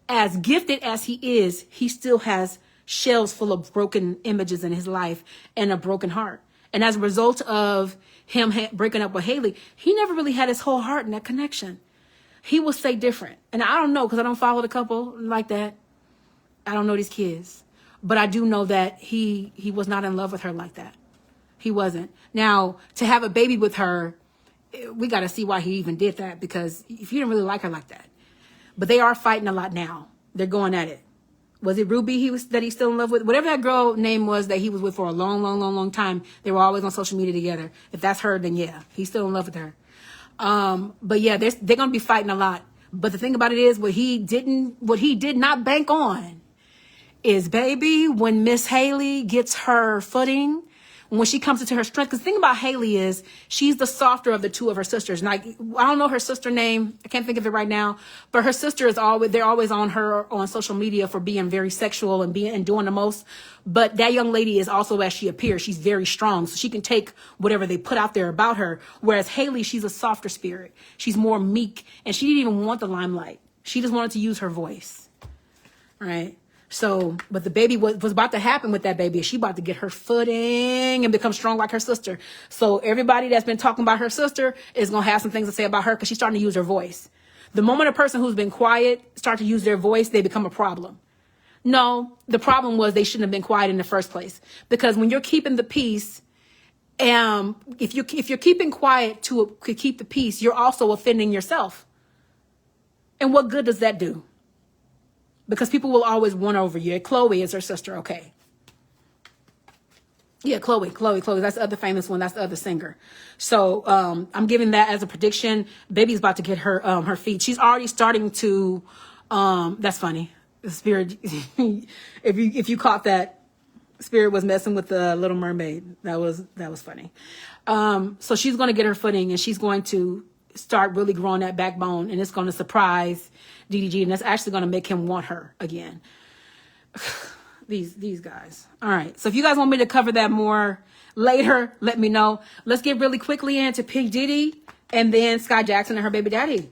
As gifted as he is, he still has shells full of broken images in his life and a broken heart. And as a result of him breaking up with Hailey, he never really had his whole heart in that connection. He will say different. And I don't know because I don't follow the couple like that. I don't know these kids, but I do know that he was not in love with her like that. He wasn't. Now, to have a baby with her, we got to see why he even did that, because if you didn't really like her like that. But they are fighting a lot now. They're going at it. Was it Ruby that he's still in love with? Whatever that girl name was that he was with for a long time, they were always on social media together. If that's her, then yeah, he's still in love with her. But yeah, they're going to be fighting a lot. But the thing about it is, what he did not bank on is, baby, when Miss Hailey gets her footing, when she comes into her strength. Because the thing about Hailey is she's the softer of the two of her sisters. And I don't know her sister name. I can't think of it right now. But her sister they're always on her on social media for being very sexual and doing the most. But that young lady is also, as she appears, she's very strong. So she can take whatever they put out there about her. Whereas Hailey, she's a softer spirit. She's more meek. And she didn't even want the limelight. She just wanted to use her voice. Right? So, but the baby, what was about to happen with that baby is she about to get her footing and become strong like her sister. So everybody that's been talking about her sister is going to have some things to say about her because she's starting to use her voice. The moment a person who's been quiet start to use their voice, they become a problem. No, the problem was they shouldn't have been quiet in the first place, because when you're keeping the peace, if you're keeping quiet to keep the peace, you're also offending yourself. And what good does that do? Because people will always win over you. Chloe is her sister, okay. Yeah, Chloe. That's the other famous one. That's the other singer. So I'm giving that as a prediction. Baby's about to get her feet. She's already starting to. That's funny. The Spirit. if you caught that, Spirit was messing with the Little Mermaid. That was funny. So she's going to get her footing, and she's going to start really growing that backbone, and it's going to surprise DDG, and that's actually going to make him want her again. These guys. All right. So if you guys want me to cover that more later, let me know. Let's get really quickly into P. Diddy and then Sky Jackson and her baby daddy.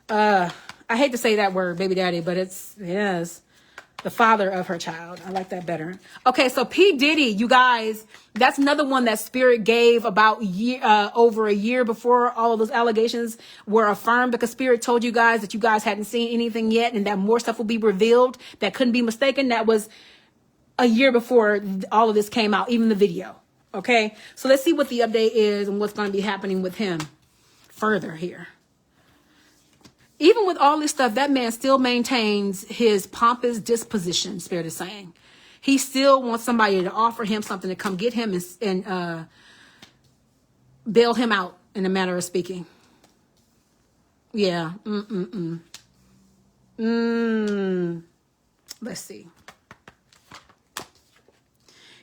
I hate to say that word, baby daddy, but it's the father of her child. I like that better. Okay, so P. Diddy, you guys, that's another one that Spirit gave about over a year before all of those allegations were affirmed, because Spirit told you guys that you guys hadn't seen anything yet and that more stuff will be revealed that couldn't be mistaken. That was a year before all of this came out, even the video. Okay, so let's see what the update is and what's going to be happening with him further here. Even with all this stuff, that man still maintains his pompous disposition, Spirit is saying. He still wants somebody to offer him something to come get him and bail him out, in a manner of speaking. Yeah. Let's see.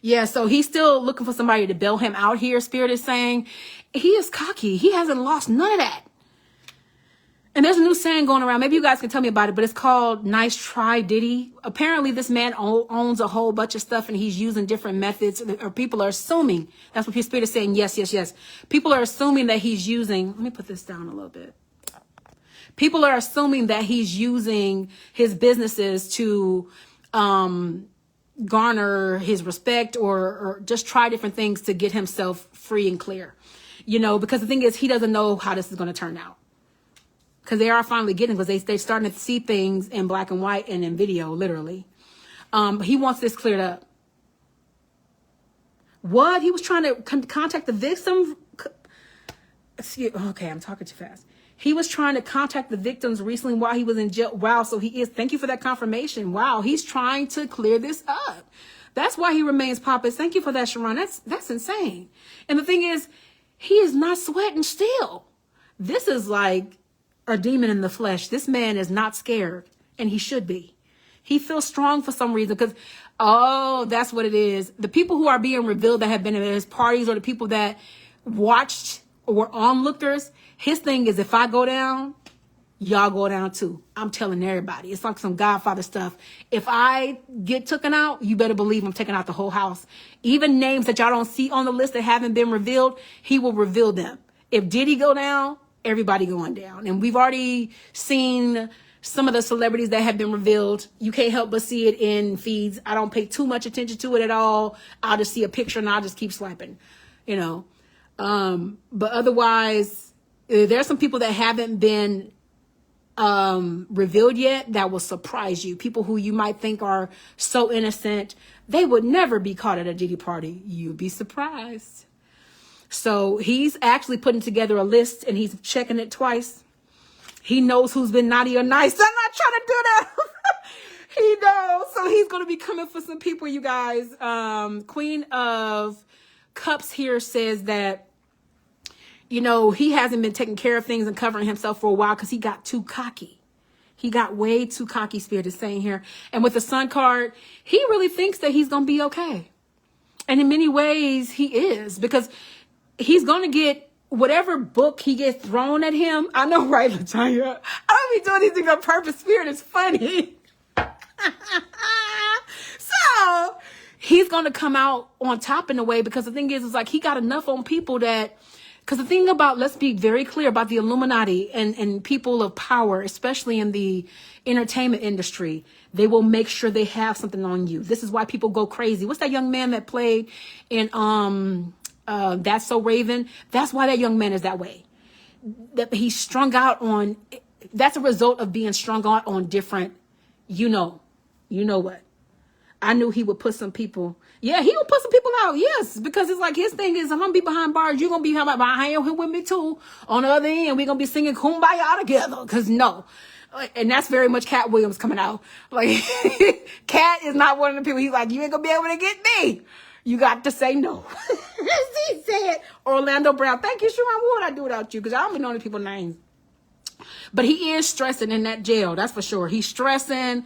Yeah, so he's still looking for somebody to bail him out here, Spirit is saying. He is cocky. He hasn't lost none of that. And there's a new saying going around. Maybe you guys can tell me about it, but it's called "Nice Try, Diddy." Apparently, this man owns a whole bunch of stuff, and he's using different methods. Or people are assuming, that's what his Spirit is saying. Yes. People are assuming that he's using. Let me put this down a little bit. People are assuming that he's using his businesses to garner his respect, or just try different things to get himself free and clear. You know, because the thing is, he doesn't know how this is going to turn out. Because they are finally getting, because they're starting to see things in black and white and in video, literally. He wants this cleared up. What? He was trying to contact the victim? Okay, I'm talking too fast. He was trying to contact the victims recently while he was in jail. Wow. So he is. Thank you for that confirmation. Wow. He's trying to clear this up. That's why he remains poppers. Thank you for that, Sharon. That's insane. And the thing is, he is not sweating still. This is like a demon in the flesh. This man is not scared, and he should be. He feels strong for some reason because, oh, that's what it is. The people who are being revealed that have been at his parties, or the people that watched or were onlookers, his thing is, if I go down, y'all go down too. I'm telling everybody. It's like some Godfather stuff. If I get taken out, you better believe I'm taking out the whole house. Even names that y'all don't see on the list that haven't been revealed, he will reveal them. If Diddy go down, everybody going down. And we've already seen some of the celebrities that have been revealed. You can't help but see it in feeds. I don't pay too much attention to it at all. I'll just see a picture and I'll just keep swiping, you know. But otherwise, there's some people that haven't been revealed yet that will surprise you. People who you might think are so innocent, they would never be caught at a Diddy party. You'd be surprised. So he's actually putting together a list and he's checking it twice. He knows who's been naughty or nice. I'm not trying to do that. He knows. So he's going to be coming for some people, you guys. Queen of Cups here says that, you know, he hasn't been taking care of things and covering himself for a while because he got too cocky. He got way too cocky, Spirit is saying here. And with the Sun card, he really thinks that he's going to be okay. And in many ways, he is, because he's going to get whatever book he gets thrown at him. I know, right, LaTanya? I don't be doing anything on purpose. Spirit is funny. So he's going to come out on top in a way, because the thing is like he got enough on people that, because the thing about, let's be very clear about the Illuminati and people of power, especially in the entertainment industry, they will make sure they have something on you. This is why people go crazy. What's that young man that played in That's So Raven? That's why that young man is that way. That he's strung out on, that's a result of being strung out on different, you know what. I knew he would put some people. Yeah, he would put some people out. Yes, because it's like his thing is, I'm going to be behind bars. You're going to be behind him with me too. On the other end, we're going to be singing Kumbaya together. Because no. And that's very much Cat Williams coming out. Like, Cat is not one of the people. He's like, you ain't going to be able to get me. You got to say no. He said, Orlando Brown. Thank you, Sharon. What would I do without you? Because I don't be knowing the people's names. But he is stressing in that jail. That's for sure. He's stressing.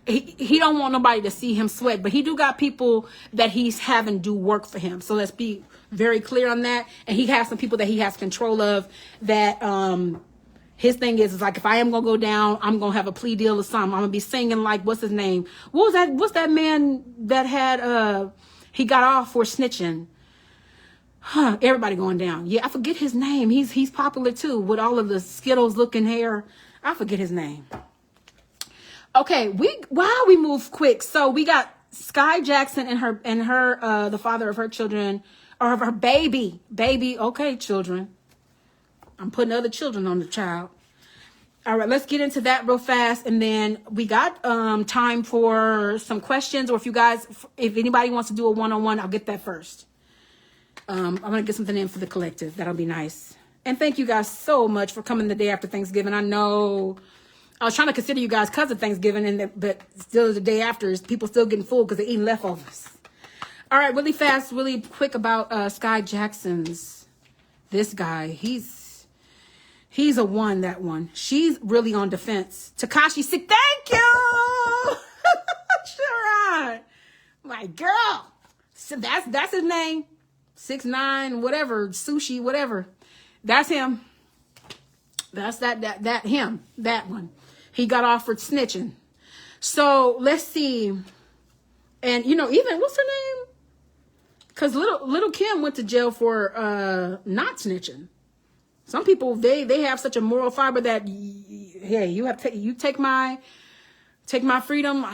He don't want nobody to see him sweat, but he do got people that he's having do work for him. So let's be very clear on that. And he has some people that he has control of that, his thing is like, if I am going to go down, I'm going to have a plea deal or something. I'm going to be singing like, what's his name? What's that man that had, he got off for snitching? Everybody going down. Yeah, I forget his name. He's popular too with all of the Skittles looking hair. I forget his name. Okay, we move quick. So we got Sky Jackson and her the father of her children, or of her baby. Okay, children. I'm putting other children on the child. All right, let's get into that real fast, and then we got time for some questions, or if anybody wants to do a one-on-one, I'll get that first. I'm gonna get something in for the collective. That'll be nice. And thank you guys so much for coming the day after Thanksgiving. I know I was trying to consider you guys because of Thanksgiving, but still the day after, is people still getting full because they're eating leftovers. All right, really fast, really quick about Sky Jackson's. This guy, he's a one, that one. She's really on defense. Tekashi sick. Thank you. Sure. My girl. So that's his name. 6ix9ine, whatever, sushi, whatever. That's him. That's that him. That one. He got offered snitching. So let's see. And even what's her name? Because little Kim went to jail for not snitching. Some people they have such a moral fiber that hey, you take my freedom.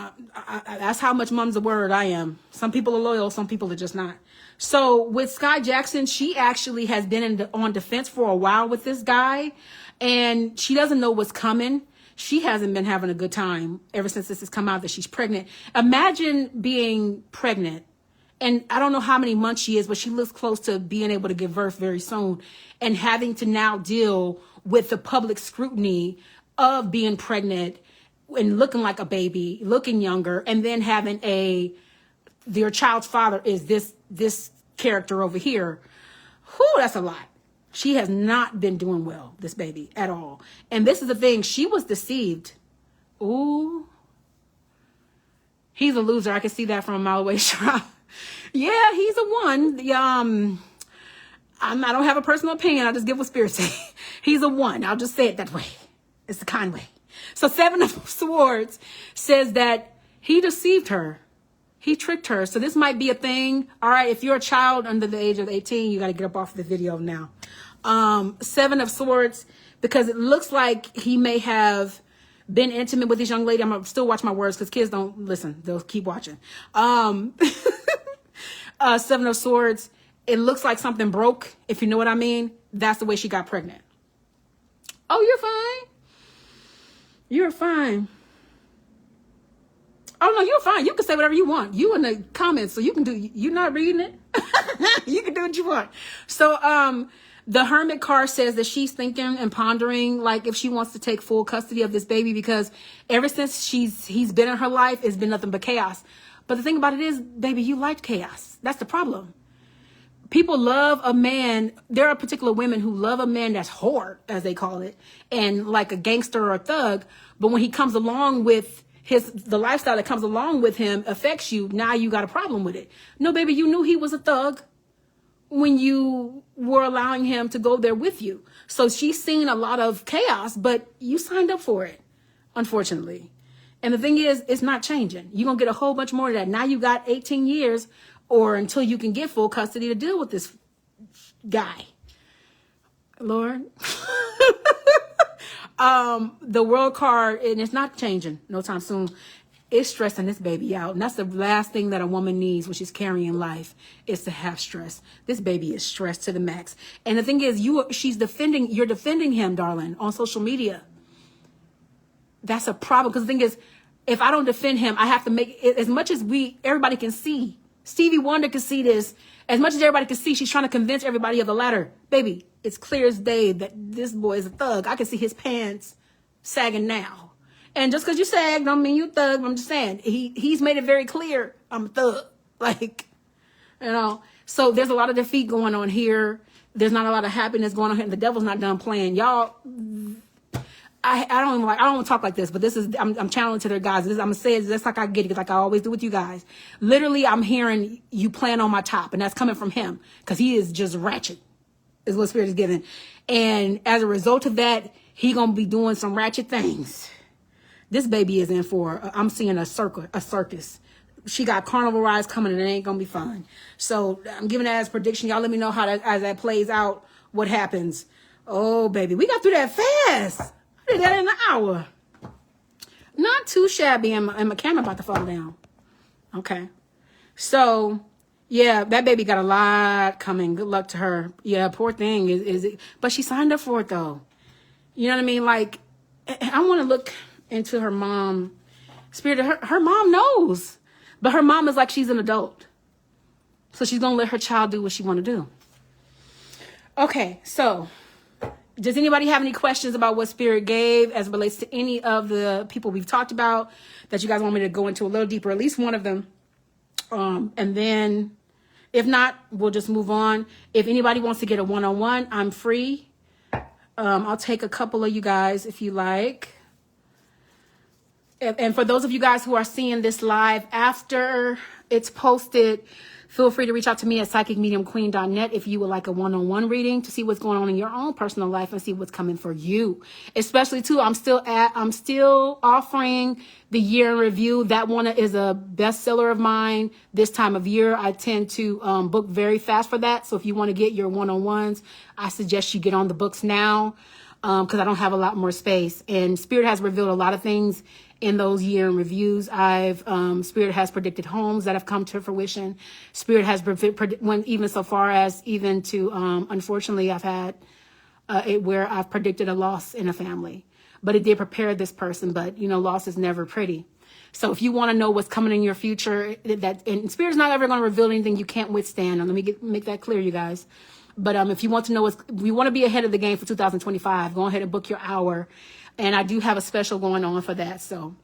That's how much mum's a word I am. Some people are loyal, some people are just not. So with Sky Jackson, she actually has been on defense for a while with this guy, and she doesn't know what's coming. She hasn't been having a good time ever since this has come out that she's pregnant. Imagine being pregnant, and I don't know how many months she is, but she looks close to being able to give birth very soon, and having to now deal with the public scrutiny of being pregnant and looking like a baby, looking younger, and then having your child's father is this character over here. Whew, that's a lot. She has not been doing well, this baby, at all. And this is the thing. She was deceived. Ooh. He's a loser. I can see that from a mile away. Yeah, he's a one. I don't have a personal opinion. I just give what Spirit say. He's a one. I'll just say it that way. It's the kind way. So 7 of Swords says that he deceived her. He tricked her. So this might be a thing. All right, if you're a child under the age of 18, you got to get up off the video now. 7 of Swords, because it looks like he may have been intimate with this young lady. I'm going to still watch my words because kids don't listen. They'll keep watching. 7 of Swords, it looks like something broke, if you know what I mean. That's the way she got pregnant. Oh, you're fine. You're fine. Oh, no, you're fine. You can say whatever you want. You in the comments, so you can do, you're not reading it. You can do what you want. So, the Hermit card says that she's thinking and pondering, like, if she wants to take full custody of this baby, because ever since he's been in her life, it's been nothing but chaos. But the thing about it is, baby, you like chaos. That's the problem. People love a man. There are particular women who love a man that's whore, as they call it, and like a gangster or a thug. But when he comes along with the lifestyle that comes along with him affects you, now you got a problem with it. No, baby, you knew he was a thug when you were allowing him to go there with you. So she's seen a lot of chaos, but you signed up for it, unfortunately. And the thing is, it's not changing. You're going to get a whole bunch more of that. Now you got 18 years or until you can get full custody to deal with this guy. Lord. The World card, and it's not changing no time soon. It's stressing this baby out. And that's the last thing that a woman needs when she's carrying life, is to have stress. This baby is stressed to the max. And the thing is, you're defending him, darling, on social media. That's a problem. Because the thing is, if I don't defend him, I have to make it, as much as everybody can see. Stevie Wonder can see this. As much as everybody can see, she's trying to convince everybody of the latter. Baby, it's clear as day that this boy is a thug. I can see his pants sagging now. And just because you sag don't mean you a thug. I'm just saying, he's made it very clear I'm a thug. Like, you know. So there's a lot of defeat going on here. There's not a lot of happiness going on here. And the devil's not done playing. Y'all, I don't want to talk like this, but this is, I'm channeling to their guys. I'm going to say it just like I get it, like I always do with you guys. Literally, I'm hearing you playing on my top, and that's coming from him, because he is just ratchet, is what Spirit is giving. And as a result of that, he going to be doing some ratchet things. This baby is in for, I'm seeing a circus. She got carnival rides coming, and it ain't going to be fun. So I'm giving that as prediction. Y'all let me know how as that plays out, what happens. Oh, baby, we got through that fast. I did that in an hour. Not too shabby, and my camera about to fall down. Okay. So, yeah, that baby got a lot coming. Good luck to her. Yeah, poor thing. But she signed up for it, though. You know what I mean? Like, I want to look into her mom. Spirit, her mom knows. But her mom is like she's an adult. So she's going to let her child do what she want to do. Okay, so does anybody have any questions about what Spirit gave as it relates to any of the people we've talked about that you guys want me to go into a little deeper, at least one of them? And then if not, we'll just move on. If anybody wants to get a one-on-one, I'm free. I'll take a couple of you guys if you like. And for those of you guys who are seeing this live after it's posted, feel free to reach out to me at psychicmediumqueen.net if you would like a one-on-one reading to see what's going on in your own personal life and see what's coming for you. Especially too, I'm still offering the year in review. That one is a bestseller of mine this time of year. I tend to book very fast for that. So if you want to get your one-on-ones, I suggest you get on the books now because I don't have a lot more space. And Spirit has revealed a lot of things in those year in reviews. Spirit has predicted homes that have come to fruition. Spirit has went even so far as even to, unfortunately, I've had it where I've predicted a loss in a family, but it did prepare this person. But loss is never pretty. So if you want to know what's coming in your future, and Spirit's not ever going to reveal anything you can't withstand. And let me make that clear, you guys. But if you want to know we want to be ahead of the game for 2025, go ahead and book your hour. And I do have a special going on for that. So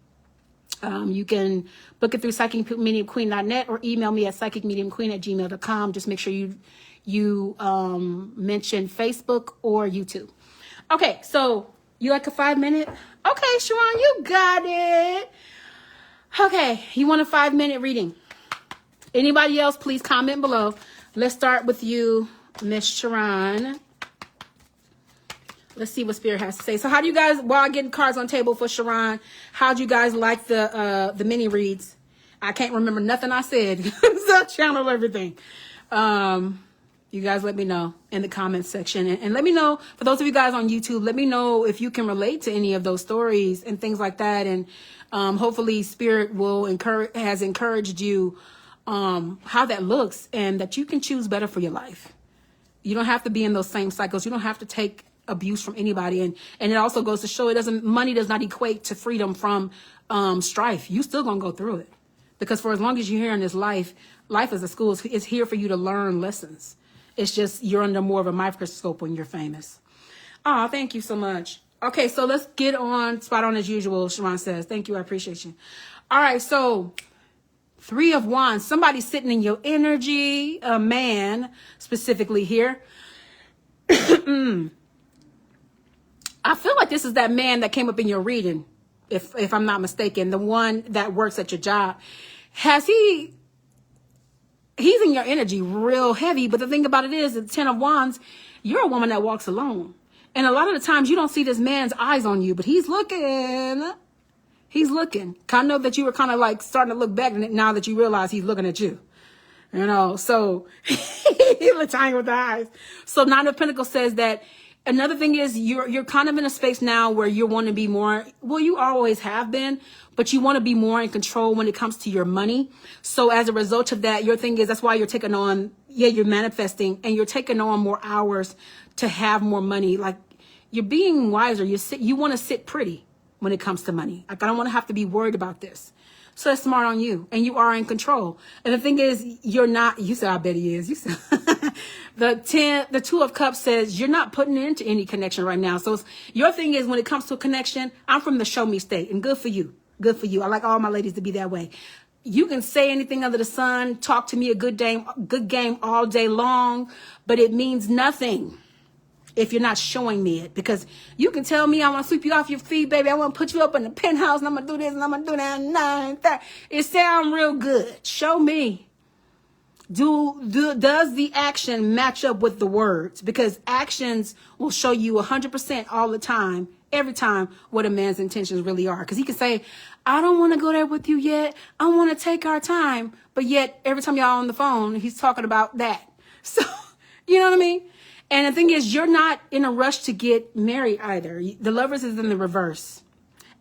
you can book it through psychicmediumqueen.net or email me at psychicmediumqueen@gmail.com. Just make sure you mention Facebook or YouTube. Okay, so you like a 5-minute? Okay, Sharon, you got it. Okay, you want a 5-minute reading? Anybody else, please comment below. Let's start with you, Miss Sharon. Let's see what Spirit has to say. So how do you guys, while getting cards on table for Sharon, how do you guys like the mini reads? I can't remember nothing I said. So I channel everything. You guys let me know in the comments section. And let me know, for those of you guys on YouTube, let me know if you can relate to any of those stories and things like that. And hopefully Spirit has encouraged you how that looks and that you can choose better for your life. You don't have to be in those same cycles. You don't have to take abuse from anybody. And it also goes to show money does not equate to freedom from strife. You still gonna go through it, because for as long as you're here in this life is a school. It's here for you to learn lessons. It's just you're under more of a microscope when you're famous. Oh, thank you so much. Okay, so let's get on spot on as usual. Sharon says, thank you. I appreciate you. All right, so 3 of Wands. Somebody's sitting in your energy, a man specifically here. I feel like this is that man that came up in your reading, if I'm not mistaken, the one that works at your job. He's in your energy real heavy, but the thing about it is, the 10 of Wands, you're a woman that walks alone. And a lot of the times you don't see this man's eyes on you, but he's looking. He's looking. I know that you were kind of like starting to look back now that you realize he's looking at you. You know, so he's tying with the eyes. So 9 of Pentacles says that. Another thing is you're kind of in a space now where you want to be more, well, you always have been, but you want to be more in control when it comes to your money. So as a result of that, your thing is, that's why you're taking on, you're manifesting and you're taking on more hours to have more money. Like, you're being wiser. You want to sit pretty when it comes to money. Like, I don't want to have to be worried about this. So that's smart on you. And you are in control. And the thing is, you're not, you said, I bet he is. You said, the 2 of Cups says you're not putting into any connection right now. So your thing is, when it comes to a connection, I'm from the show me state, and good for you. Good for you. I like all my ladies to be that way. You can say anything under the sun, talk to me a good game all day long, but it means nothing if you're not showing me it. Because you can tell me I want to sweep you off your feet, baby. I want to put you up in the penthouse, and I'm going to do this, and I'm going to do that, and that. It sounds real good. Show me. Does the action match up with the words? Because actions will show you 100% all the time, every time, what a man's intentions really are. Because he can say, I don't want to go there with you yet. I want to take our time. But yet, every time y'all on the phone, he's talking about that. So, you know what I mean? And the thing is, you're not in a rush to get married either. The Lovers is in the reverse.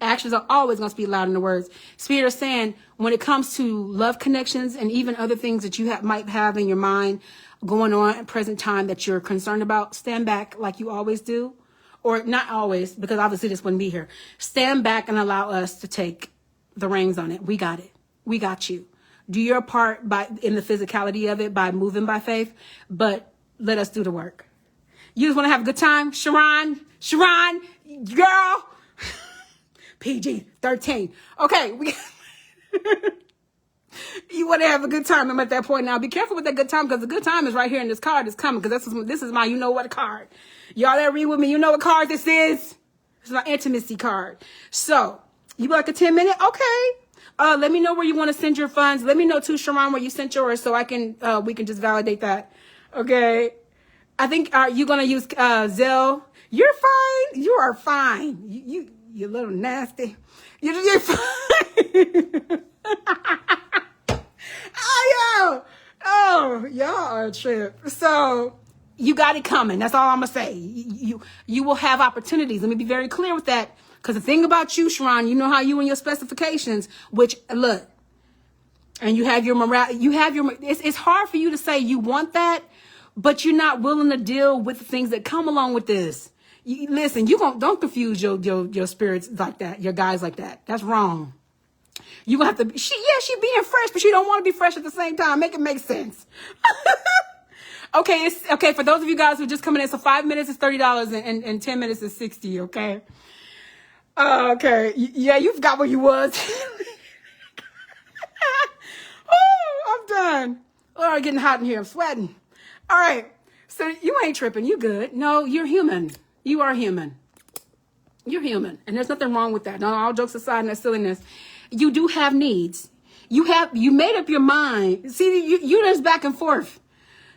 Actions are always going to speak louder than the words. Spirit is saying, when it comes to love connections and even other things that you might have in your mind going on at present time that you're concerned about, stand back like you always do. Or not always, because obviously this wouldn't be here. Stand back and allow us to take the reins on it. We got it. We got you. Do your part in the physicality of it by moving by faith, but let us do the work. You just want to have a good time? Sharon, girl. PG-13. Okay. You want to have a good time. I'm at that point now. Be careful with that good time, because the good time is right here in this card is coming, because this is my you know what card. Y'all that read with me, you know what card this is? It's my intimacy card. So, you like a 10-minute? Okay. Let me know where you want to send your funds. Let me know too, Sharon, where you sent yours, so I can we can just validate that. Okay. I think you're gonna use Zelle. You're fine. You are fine. You little nasty. You're fine. Oh, y'all are a trip. So you got it coming. That's all I'm gonna say. You will have opportunities. Let me be very clear with that. Because the thing about you, Sharon, you know how you and your specifications, which look, and you have your morale. It's hard for you to say you want that, but you're not willing to deal with the things that come along with this. Listen, don't confuse your spirits like that, your guys like that. That's wrong. You gonna have to. She being fresh, but she don't want to be fresh at the same time. Make it make sense. Okay, it's okay for those of you guys who are just coming in. So 5 minutes is $30 and 10 minutes is 60. Okay. Okay. Yeah, you forgot where you was. Oh, I'm done. Oh, it's getting hot in here. I'm sweating. All right. So you ain't tripping. You good. No, you're human. You are human. You're human. And there's nothing wrong with that. No, all jokes aside and that silliness. You do have needs. You made up your mind. See, you just back and forth.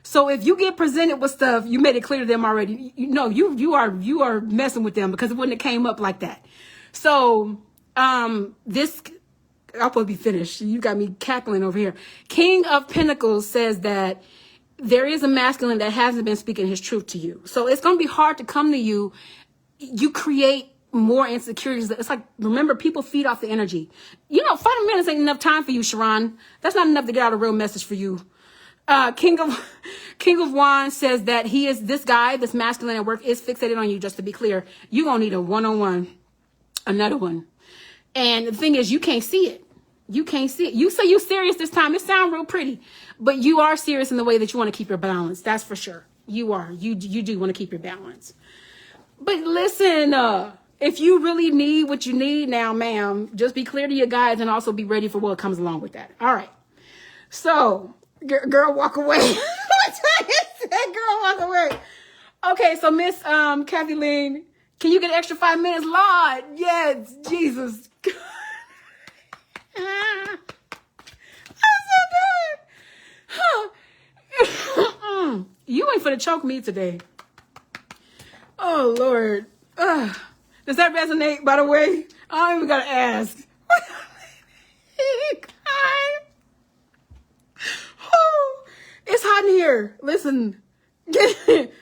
So if you get presented with stuff, you made it clear to them already. You are messing with them because it wouldn't have came up like that. So this, I'll probably be finished. You got me cackling over here. King of Pentacles says that there is a masculine that hasn't been speaking his truth to you. So it's going to be hard to come to you. You create more insecurities. It's like, remember, people feed off the energy. 5 minutes ain't enough time for you, Sharon. That's not enough to get out a real message for you. King of Wands says that this guy, this masculine at work, is fixated on you. Just to be clear, you're going to need a one-on-one, another one. And the thing is, you can't see it. You can't see it. You say you're serious this time. It sounds real pretty, but you are serious in the way that you want to keep your balance. That's for sure. You are. You do want to keep your balance. But listen, if you really need what you need now, ma'am, just be clear to your guys and also be ready for what comes along with that. All right. So, girl, walk away. Girl, walk away. Okay, so Miss Kathy Lean, can you get an extra 5 minutes? Lord, yes, Jesus. I'm so good. You ain't finna choke me today. Oh, Lord. Does that resonate, by the way? I don't even gotta ask. Oh, it's hot in here. Listen,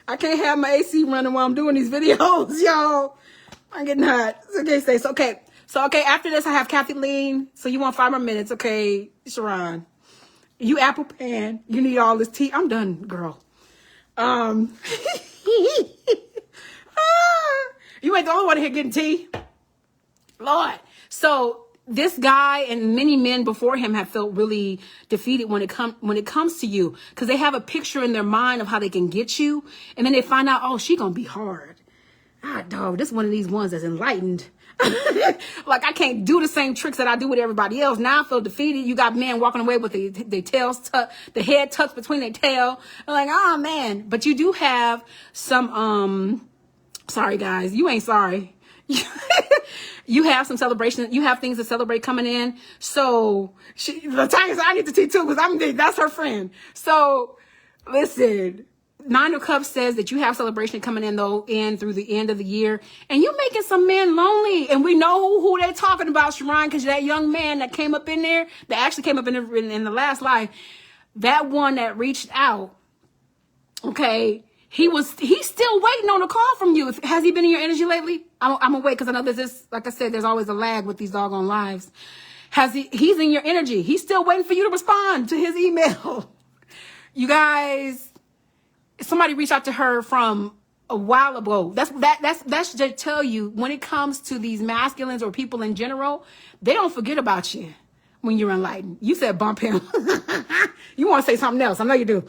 I can't have my AC running while I'm doing these videos, y'all. I'm getting hot. Okay, so after this, I have Kathy Lean. So you want 5 more minutes, okay, Sharon? You apple pan. You need all this tea. I'm done, girl. You ain't the only one here getting tea. Lord. So this guy and many men before him have felt really defeated when it comes to you, because they have a picture in their mind of how they can get you, and then they find out, oh, she gonna be hard. Dog, this is one of these ones that's enlightened. Like, I can't do the same tricks that I do with everybody else. Now I feel defeated. You got men walking away with their tails tucked, the head tucked between their tail. I'm like, oh man. But you do have some, sorry guys, you ain't sorry. You have some celebration. You have things to celebrate coming in. So Latonya said, I need to tea too, because that's her friend. So listen, 9 of Cups says that you have celebration coming in through the end of the year, and you're making some men lonely. And we know who they're talking about, Sharon, because that young man that came up in there, that actually came up in the last life, that one that reached out. Okay. He's still waiting on a call from you. Has he been in your energy lately? I'm gonna wait, because I know there's this, like I said, there's always a lag with these doggone lives. He's in your energy. He's still waiting for you to respond to his email. You guys, somebody reached out to her from a while ago. That's to tell you, when it comes to these masculines or people in general, they don't forget about you when you're enlightened. You said bump him. You want to say something else. I know you do.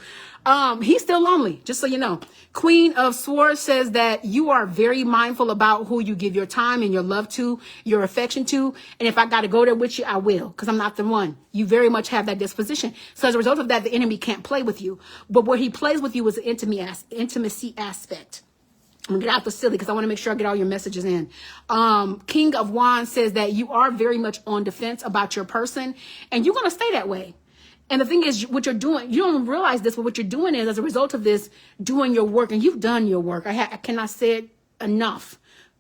He's still lonely, just so you know. Queen of Swords says that you are very mindful about who you give your time and your love to, your affection to. And if I got to go there with you, I will, because I'm not the one. You very much have that disposition. So as a result of that, the enemy can't play with you. But where he plays with you is the intimacy aspect. I'm gonna get out the silly, because I want to make sure I get all your messages in. King of Wands says that you are very much on defense about your person, and you're going to stay that way. And the thing is, what you're doing, you don't realize this, but what you're doing is, as a result of this, doing your work, and you've done your work. I cannot say it enough.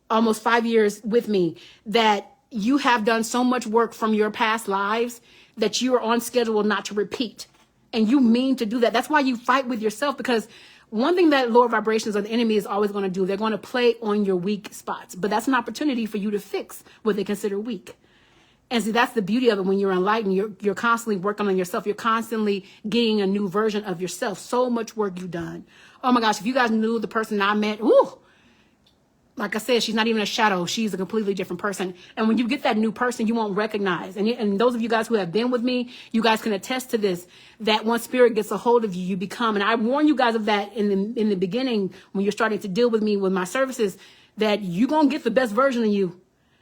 Almost 5 years with me, that you have done so much work from your past lives that you are on schedule not to repeat. And you mean to do that. That's why you fight with yourself, because one thing that lower vibrations or the enemy is always going to do, they're going to play on your weak spots. But that's an opportunity for you to fix what they consider weak. And see, that's the beauty of it. When you're enlightened, you're constantly working on yourself. You're constantly getting a new version of yourself. So much work you've done. Oh my gosh, if you guys knew the person I met, ooh, Like I said, she's not even a shadow. She's a completely different person. And when you get that new person, you won't recognize. And those of you guys who have been with me, you guys can attest to this, that once spirit gets a hold of you, you become, and I warn you guys of that in the beginning, when you're starting to deal with me with my services, that you're going to get the best version of you.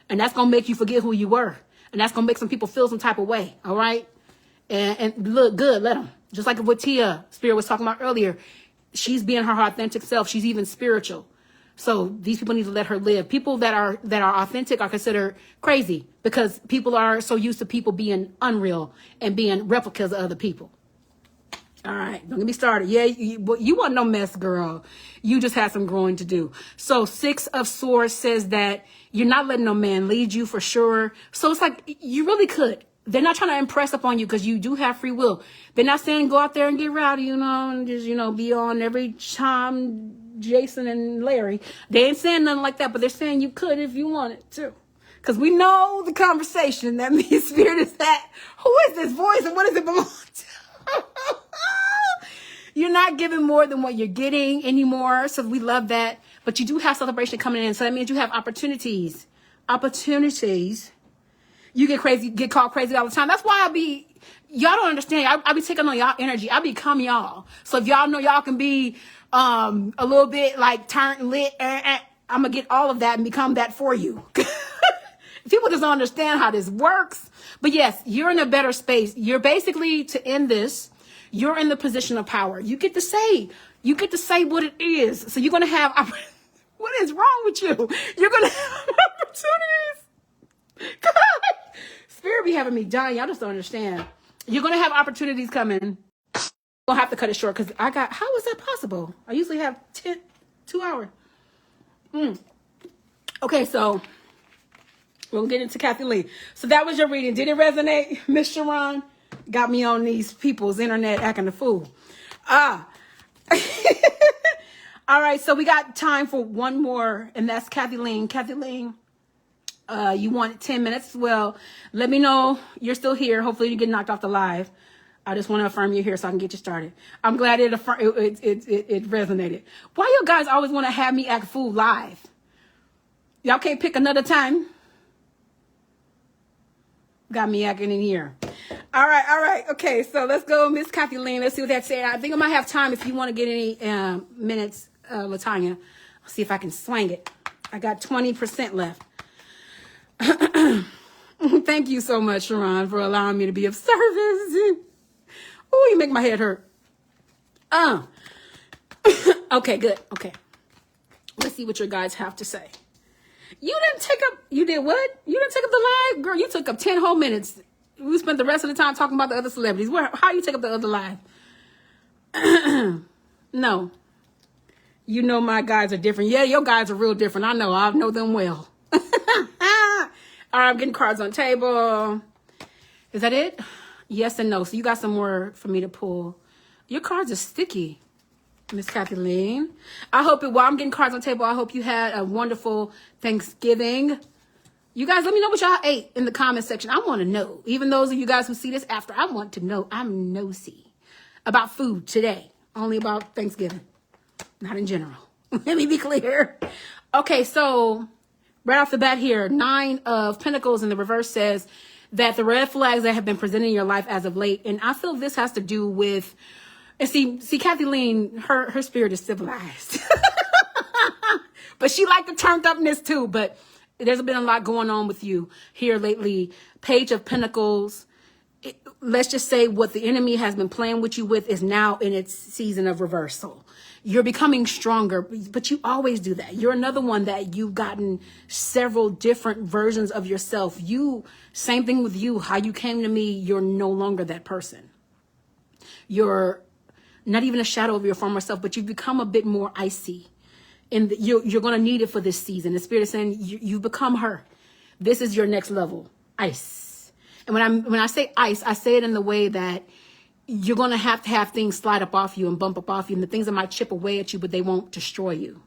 And that's going to make you forget who you were. And that's going to make some people feel some type of way. All right. And look good. Let them. Just like what Tia Spirit was talking about earlier. She's being her authentic self. She's even spiritual. So these people need to let her live. People that are authentic are considered crazy, because people are so used to people being unreal and being replicas of other people. All right, don't get me started. Yeah, you want no mess, girl. You just had some growing to do. So 6 of Swords says that you're not letting no man lead you for sure. So it's like you really could. They're not trying to impress upon you, because you do have free will. They're not saying go out there and get rowdy, and just, be on every time Jason and Larry. They ain't saying nothing like that, but they're saying you could if you wanted to. Because we know the conversation that me and Spirit is that. Who is this voice and what does it belong to? You're not giving more than what you're getting anymore. So we love that. But you do have celebration coming in. So that means you have opportunities. You get called crazy all the time. That's why y'all don't understand. I be taking on y'all energy. I become y'all. So if y'all know y'all can be a little bit like turned lit, I'm gonna get all of that and become that for you. People just don't understand how this works. But yes, you're in a better space. You're basically, to end this, you're in the position of power. You get to say what it is. So you're gonna have what is wrong with you? You're gonna have opportunities. God, Spirit be having me dying. Y'all just don't understand. You're gonna have opportunities coming. We'll have to cut it short, because how is that possible? I usually have 2 hours. Okay, so we'll get into Kathy Lee. So that was your reading. Did it resonate, Miss Sharon? Got me on these people's internet acting a fool. All right, so we got time for one more, and that's Kathy Lee. Kathy Lee, you wanted 10 minutes. Well, let me know you're still here. Hopefully you get knocked off the live. I just want to affirm you're here so I can get you started. I'm glad it resonated. Why you guys always want to have me act fool live? Y'all can't pick another time? Got me acting in here. All right. Okay, so let's go, Miss Kathy Lane. Let's see what that's saying. I think I might have time if you want to get any minutes, Latanya. I'll see if I can swing it. I got 20% left. Thank you so much, Sharon, for allowing me to be of service. Oh, you make my head hurt. Okay, good. Okay. Let's see what your guys have to say. You did what? You didn't take up the live? Girl, you took up 10 whole minutes. We spent the rest of the time talking about the other celebrities. How you take up the other live? No. You know my guys are different. Yeah, your guys are real different. I know them well. All right, I'm getting cards on table. Is that it? Yes and no. So you got some more for me to pull. Your cards are sticky, Miss Kathleen. While I'm getting cards on table, I hope you had a wonderful Thanksgiving. You guys, let me know what y'all ate in the comment section. I want to know. Even those of you guys who see this after, I want to know. I'm nosy about food today. Only about Thanksgiving. Not in general. Let me be clear. Okay, so right off the bat here, 9 of Pentacles in the reverse says that the red flags that have been presented in your life as of late, and I feel this has to do with, and see, Kathy Lean, her spirit is civilized. But she liked the turned upness too, but there's been a lot going on with you here lately. Page of Pentacles. Let's just say what the enemy has been playing with you with is now in its season of reversal. You're becoming stronger, but you always do that. You're another one that you've gotten several different versions of yourself. Same thing with you. How you came to me, you're no longer that person. You're not even a shadow of your former self, but you've become a bit more icy. And you're going to need it for this season. The Spirit is saying you've become her. This is your next level. Ice. And when I say ice, I say it in the way that you're going to have things slide up off you and bump up off you. And the things that might chip away at you, but they won't destroy you.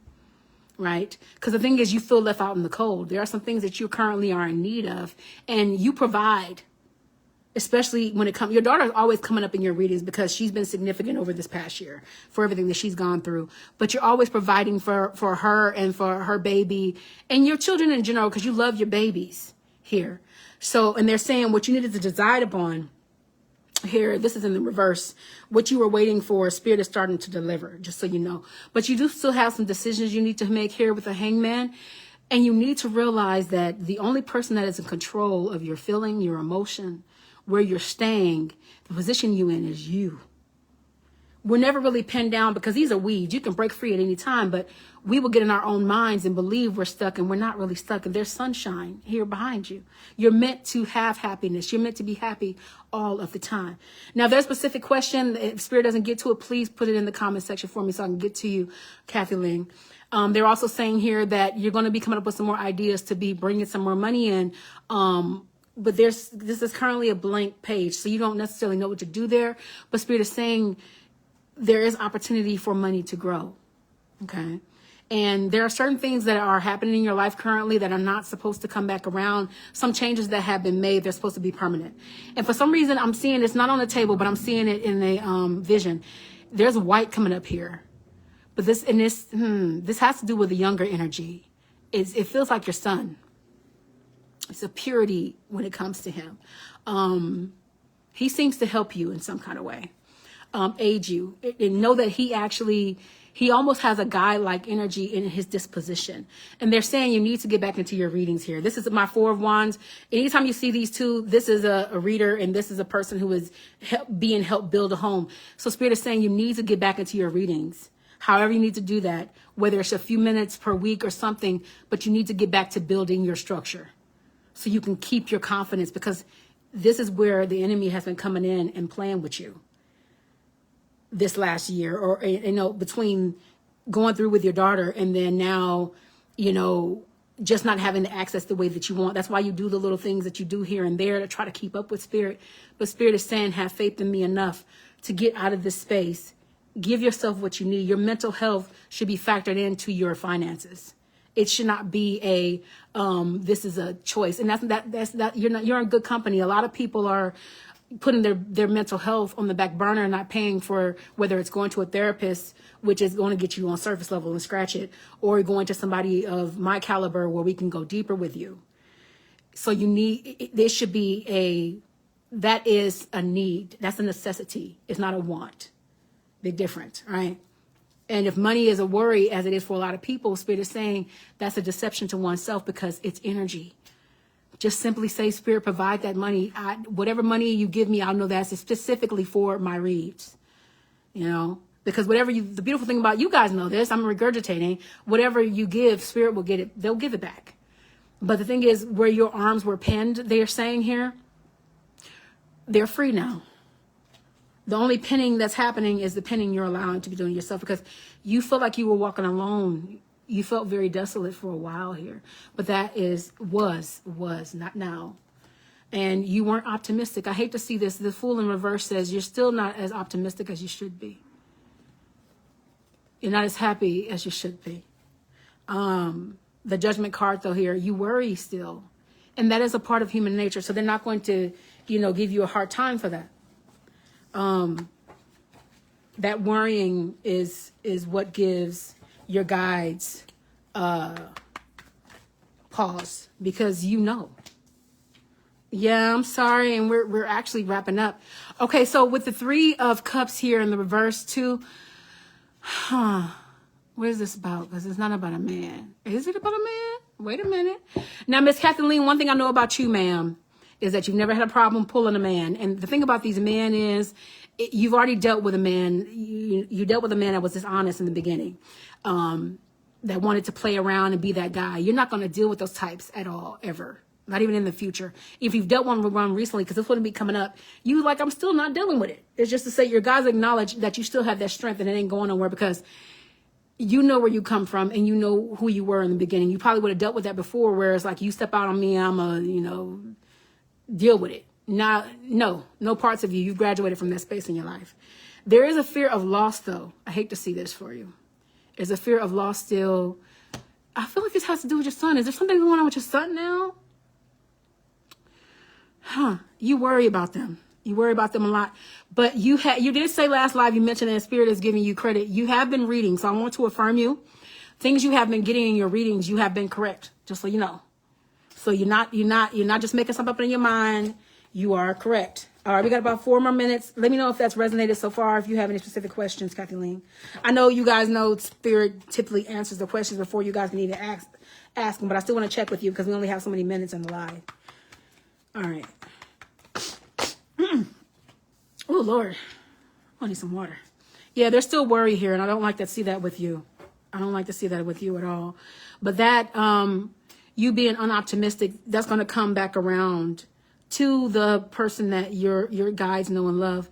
Right? Because the thing is, you feel left out in the cold. There are some things that you currently are in need of. And you provide. especially when it comes, your daughter is always coming up in your readings because she's been significant over this past year for everything that she's gone through. But you're always providing for her and for her baby and your children in general, because you love your babies here. So, and they're saying what you needed to decide upon here, this is in the reverse. What you were waiting for, Spirit is starting to deliver, just so you know. But you do still have some decisions you need to make here with the Hangman. And you need to realize that the only person that is in control of your feeling, your emotion, where you're staying, the position you in is you. We're never really pinned down because these are weeds. You can break free at any time, but we will get in our own minds and believe we're stuck, and we're not really stuck. And there's sunshine here behind you. You're meant to have happiness. You're meant to be happy all of the time. Now, there's a specific question. If Spirit doesn't get to it, please put it in the comment section for me so I can get to you, Kathy Ling. They're also saying here that you're going to be coming up with some more ideas to be bringing some more money in. But this is currently a blank page, so you don't necessarily know what to do there. But Spirit is saying there is opportunity for money to grow. Okay. And there are certain things that are happening in your life currently that are not supposed to come back around. Some changes that have been made, they're supposed to be permanent. And for some reason, I'm seeing it's not on the table, but I'm seeing it in a vision. There's white coming up here. But this has to do with the younger energy. It feels like your son. It's a purity when it comes to him. He seems to help you in some kind of way, aid you, and know that he almost has a guide-like energy in his disposition. And they're saying you need to get back into your readings here. This is my Four of Wands. Anytime you see these two, this is a reader and this is a person who is being helped build a home. So Spirit is saying you need to get back into your readings. However you need to do that, whether it's a few minutes per week or something, but you need to get back to building your structure so you can keep your confidence, because this is where the enemy has been coming in and playing with you this last year, or, between going through with your daughter and then now, just not having the access the way that you want. That's why you do the little things that you do here and there to try to keep up with Spirit. But Spirit is saying, have faith in me enough to get out of this space. Give yourself what you need. Your mental health should be factored into your finances. It should not be this is a choice. And that's you're in good company. A lot of people are putting their mental health on the back burner and not paying for, whether it's going to a therapist, which is going to get you on surface level and scratch it, or going to somebody of my caliber where we can go deeper with you. So this should be that is a need. That's a necessity. It's not a want. Big difference, right? And if money is a worry, as it is for a lot of people, Spirit is saying that's a deception to oneself because it's energy. Just simply say, Spirit, provide that money. Whatever money you give me, I'll know that's specifically for my reads. Because the beautiful thing about, you guys know this, I'm regurgitating, whatever you give, Spirit will get it. They'll give it back. But the thing is, where your arms were pinned, they are saying here, they're free now. The only pinning that's happening is the pinning you're allowing to be doing yourself, because you feel like you were walking alone. You felt very desolate for a while here, but that was not now. And you weren't optimistic. I hate to see this. The Fool in reverse says you're still not as optimistic as you should be. You're not as happy as you should be. The Judgment card though here, you worry still. And that is a part of human nature. So they're not going to, give you a hard time for that. That worrying is what gives your guides pause, because yeah, I'm sorry, and we're actually wrapping up. Okay, so with the Three of Cups here in the reverse too, what is this about? Because it's not about a man. Is it about a man? Wait a minute. Now, Miss Kathleen, one thing I know about you, ma'am, is that you've never had a problem pulling a man. And the thing about these men is, you've already dealt with a man. You dealt with a man that was dishonest in the beginning, that wanted to play around and be that guy. You're not going to deal with those types at all, ever. Not even in the future. If you've dealt with one recently, because this wouldn't be coming up, I'm still not dealing with it. It's just to say your guys acknowledge that you still have that strength and it ain't going nowhere, because you know where you come from and you know who you were in the beginning. You probably would have dealt with that before, where it's like, you step out on me, I'm deal with it. Now, no parts of you. You've graduated from that space in your life. There is a fear of loss, though. I hate to see this for you. There's a fear of loss still. I feel like this has to do with your son. Is there something going on with your son now? You worry about them. You worry about them a lot. But you did say last live, you mentioned that Spirit is giving you credit. You have been reading, so I want to affirm you. Things you have been getting in your readings, you have been correct, just so you know. So you're not just making something up in your mind. You are correct. All right, we got about 4 more minutes. Let me know if that's resonated so far, if you have any specific questions, Kathleen. I know you guys know Spirit typically answers the questions before you guys need to ask them, but I still want to check with you because we only have so many minutes in the live. All right. Oh, Lord. I need some water. Yeah, there's still worry here, and I don't like to see that with you. I don't like to see that with you at all. But that, you being unoptimistic, that's going to come back around to the person that your guides know and love.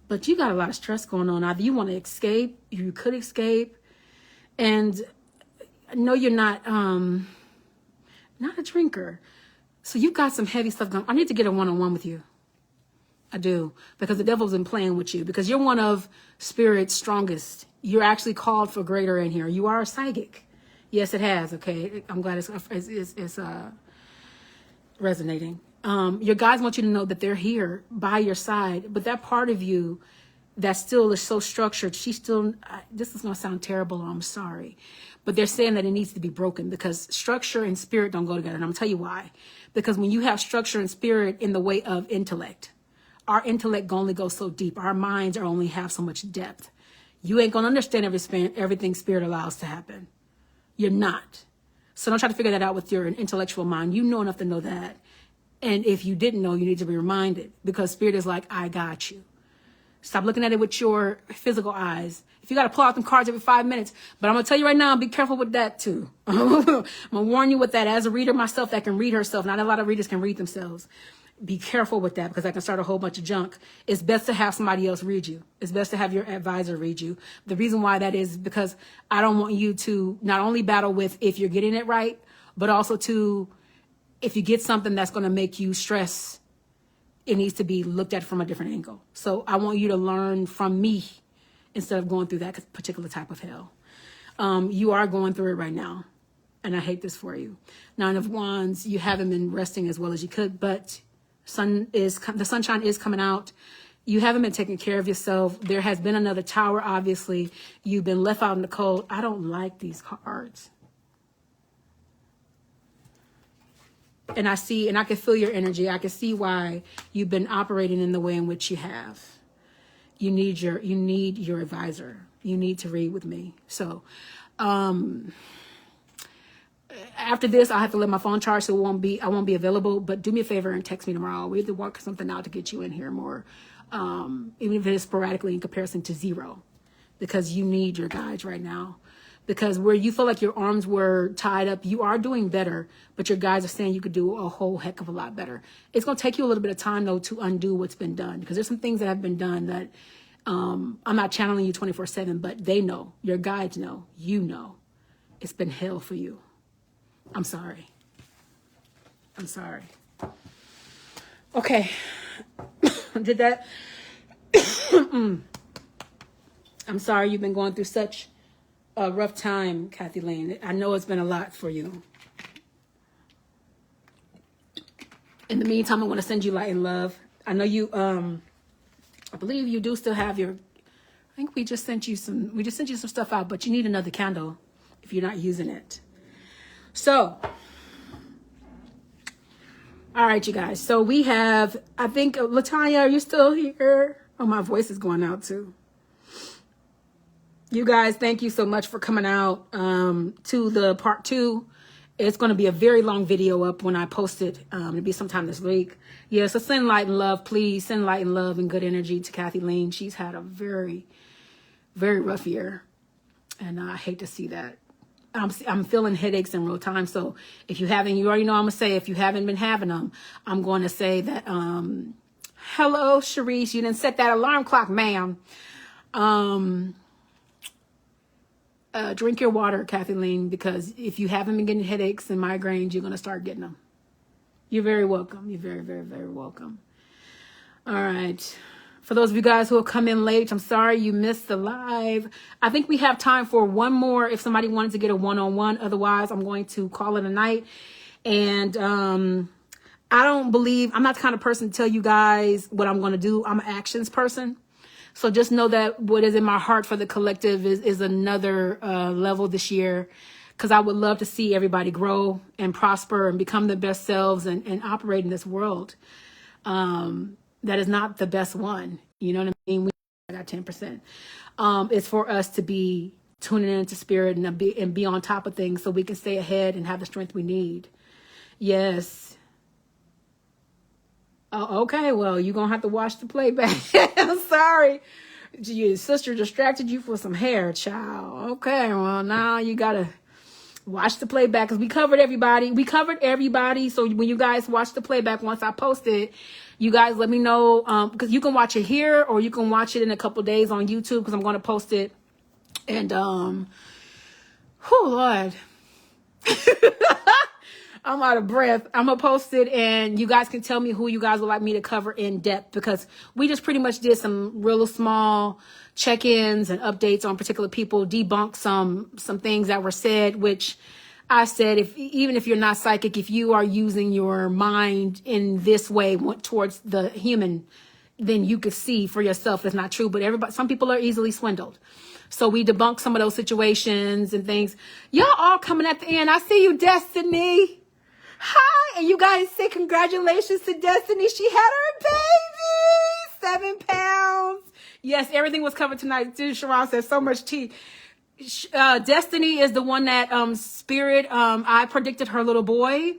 But you got a lot of stress going on. Either you want to escape, you could escape. And no, you're not a drinker. So you've got some heavy stuff going on. I need to get a one-on-one with you. I do. Because the devil's been playing with you. Because you're one of Spirit's strongest. You're actually called for greater in here. You are a psychic. Yes, it has. Okay. I'm glad it's resonating. Your guides want you to know that they're here by your side. But that part of you that still is so structured, this is going to sound terrible, or I'm sorry. But they're saying that it needs to be broken because structure and spirit don't go together. And I'm going to tell you why. Because when you have structure and spirit in the way of intellect, our intellect only goes so deep. Our minds only have so much depth. You ain't going to understand everything spirit allows to happen. You're not. So don't try to figure that out with your intellectual mind. You know enough to know that. And if you didn't know, you need to be reminded because spirit is like, I got you. Stop looking at it with your physical eyes. If you got to pull out them cards every 5 minutes, but I'm going to tell you right now, be careful with that too. I'm going to warn you with that as a reader myself that can read herself. Not a lot of readers can read themselves. Be careful with that because I can start a whole bunch of junk. It's best to have somebody else read you. It's best to have your advisor read you. The reason why that is because I don't want you to not only battle with if you're getting it right, but also to if you get something that's going to make you stress, it needs to be looked at from a different angle. So I want you to learn from me instead of going through that particular type of hell. You are going through it right now. And I hate this for you. 9 of Wands, you haven't been resting as well as you could, but the sunshine is coming out. You haven't been taking care of yourself. There has been another tower, obviously. You've been left out in the cold. I don't like these cards. And I can feel your energy. I can see why you've been operating in the way in which you have. You need your advisor. You need to read with me. So, after this, I have to let my phone charge, so I won't be available. But do me a favor and text me tomorrow. We have to work something out to get you in here more, even if it is sporadically in comparison to 0, because you need your guides right now. Because where you feel like your arms were tied up, you are doing better, but your guides are saying you could do a whole heck of a lot better. It's going to take you a little bit of time, though, to undo what's been done, because there's some things that have been done that I'm not channeling you 24/7, but they know. Your guides know. You know. It's been hell for you. I'm sorry. I'm sorry. Okay. Did that? I'm sorry you've been going through such a rough time, Kathy Lane. I know it's been a lot for you. In the meantime, I want to send you light and love. I know you, I believe you do still have I think we just sent you some stuff out, but you need another candle if you're not using it. So, all right, you guys. So we have, I think, Latanya, are you still here? Oh, my voice is going out too. You guys, thank you so much for coming out to the part 2. It's going to be a very long video up when I post it. It'll be sometime this week. Yeah, so send light and love, please. Send light and love and good energy to Kathy Lane. She's had a very, very rough year. And I hate to see that. I'm feeling headaches in real time. So if you haven't, you already know I'm going to say, if you haven't been having them, I'm going to say that, hello, Sharice, you didn't set that alarm clock, ma'am. Drink your water, Kathy Lane, because if you haven't been getting headaches and migraines, you're going to start getting them. You're very welcome. You're very, very, very welcome. All right. For those of you guys who have come in late, I'm sorry you missed the live. I think we have time for one more if somebody wanted to get a one-on-one. Otherwise, I'm going to call it a night. And I'm not the kind of person to tell you guys what I'm going to do. I'm an actions person. So just know that what is in my heart for the collective is another level this year, because I would love to see everybody grow and prosper and become their best selves and operate in this world. That is not the best one. You know what I mean? I got 10%. It's for us to be tuning into spirit and be on top of things so we can stay ahead and have the strength we need. Yes. Oh, okay. Well, you're going to have to watch the playback. I'm sorry. Your sister distracted you for some hair, child. Okay. Well, now you got to watch the playback, because we covered everybody. So when you guys watch the playback, once I post it, you guys let me know, because you can watch it here or you can watch it in a couple days on YouTube, because I'm going to post it. And, oh, Lord. I'm out of breath. I'm going to post it, and you guys can tell me who you guys would like me to cover in depth, because we just pretty much did some real small check-ins and updates on particular people, debunk some things that were said, which I said, even if you're not psychic, if you are using your mind in this way towards the human, then you could see for yourself it's not true. But some people are easily swindled. So we debunked some of those situations and things. Y'all all coming at the end. I see you, Destiny. Hi. And you guys say congratulations to Destiny. She had her baby. 7 pounds. Yes, everything was covered tonight. Sharon said so much tea. Destiny is the one that Spirit, I predicted her little boy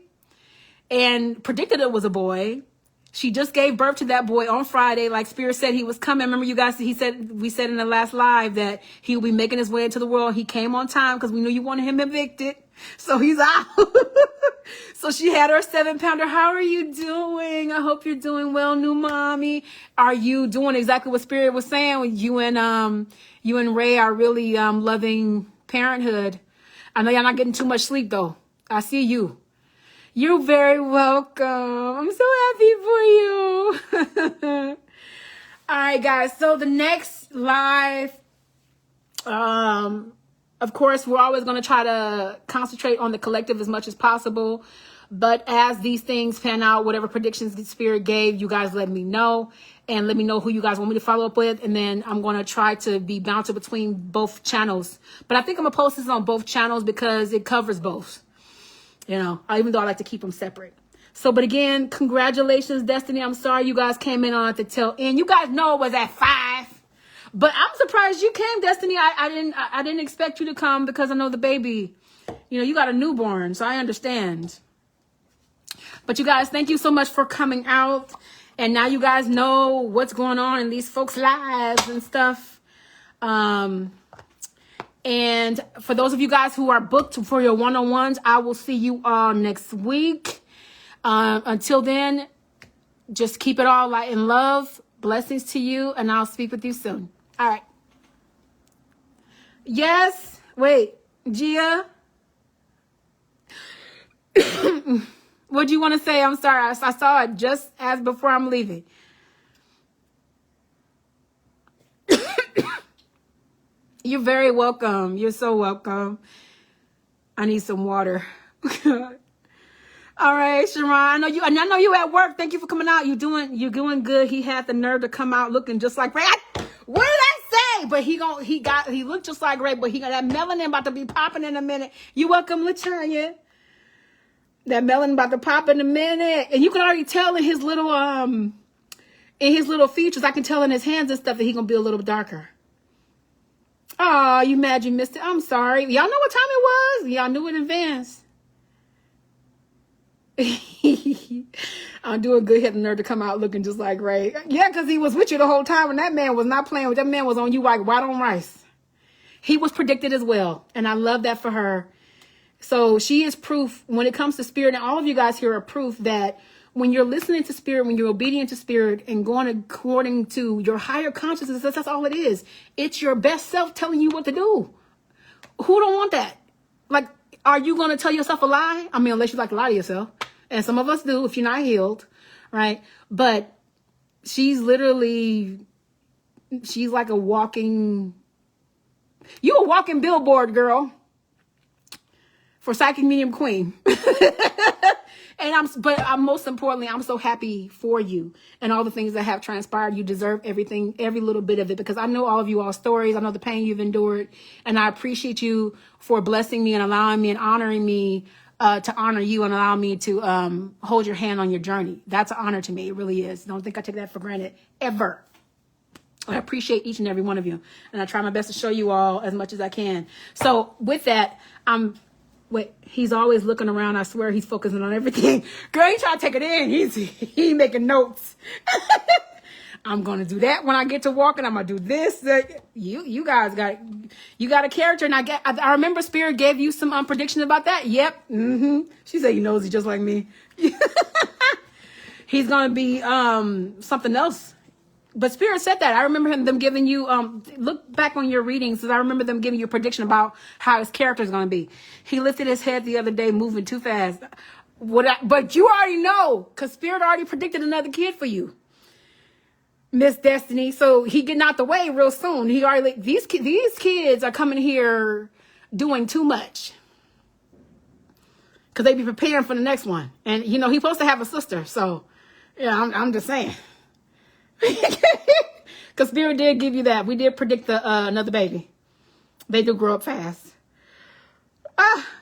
and predicted it was a boy. She just gave birth to that boy on Friday. Like Spirit said, he was coming. Remember, you guys, we said in the last live that he will be making his way into the world. He came on time because we knew you wanted him evicted. So he's out. So she had her 7-pounder. How are you doing? I hope you're doing well, new mommy. Are you doing exactly what Spirit was saying? You and Ray are really loving parenthood. I know y'all not getting too much sleep though. I see you. You're very welcome. I'm so happy for you. All right, guys. So the next live, of course, we're always going to try to concentrate on the collective as much as possible. But as these things pan out, whatever predictions the Spirit gave, you guys let me know. And let me know who you guys want me to follow up with. And then I'm going to try to be bouncing between both channels. But I think I'm going to post this on both channels because it covers both. You know, even though I like to keep them separate. So, but again, congratulations, Destiny. I'm sorry you guys came in on at the tail end. You guys know it was at 5. But I'm surprised you came, Destiny. I didn't expect you to come because I know the baby. You know, you got a newborn, so I understand. But you guys, thank you so much for coming out. And now you guys know what's going on in these folks' lives and stuff. And for those of you guys who are booked for your one-on-ones, I will see you all next week. Until then, just keep it all light and love. Blessings to you, and I'll speak with you soon. All right. Yes. Wait, Gia. What do you want to say? I'm sorry. I saw it just as before I'm leaving. You're very welcome. You're so welcome. I need some water. All right, Sharon. I know you at work. Thank you for coming out. You're doing good. He had the nerve to come out looking just like Ray. What did I say? But he looked just like Ray, but he got that melanin about to be popping in a minute. You welcome, LaTanya. That melanin about to pop in a minute. And you can already tell in his little features, I can tell in his hands and stuff that he's gonna be a little darker. Oh, you mad you missed it? I'm sorry. Y'all know what time it was? Y'all knew it in advance. I'm doing good. Had the nerve to come out looking just like Ray. Yeah, because he was with you the whole time, and that man was not playing with. That man was on you like white on rice. He was predicted as well, and I love that for her. So she is proof when it comes to Spirit, and all of you guys here are proof that when you're listening to Spirit, when you're obedient to Spirit and going according to your higher consciousness, that's all it is. It's your best self telling you what to do. Who don't want that? Like, are you going to tell yourself a lie? I mean, unless you like to lie to yourself. And some of us do if you're not healed, right? But she's like a walking billboard, girl, for Psychic Medium Queen. But I'm most importantly, I'm so happy for you and all the things that have transpired. You deserve everything, every little bit of it, because I know all of you all stories. I know the pain you've endured, and I appreciate you for blessing me and allowing me and honoring me to honor you and allow me to hold your hand on your journey. That's an honor to me. It really is. Don't think I take that for granted ever. I appreciate each and every one of you, and I try my best to show you all as much as I can. So with that, he's always looking around. I swear he's focusing on everything. Girl, he trying to take it in. He making notes. I'm going to do that when I get to walking. I'm going to do this. You guys got a character. And I remember Spirit gave you some predictions about that. Yep. She said, he knows he's just like me. He's going to be something else. But Spirit said that. I remember them giving you, look back on your readings, because I remember them giving you a prediction about how his character is going to be. He lifted his head the other day, moving too fast. But you already know, because Spirit already predicted another kid for you, Miss Destiny. So he getting out the way real soon. He already, these kids are coming here doing too much, because they be preparing for the next one. And, he's supposed to have a sister. So, yeah, I'm just saying. Because Spirit did give you that. We did predict another baby. They do grow up fast.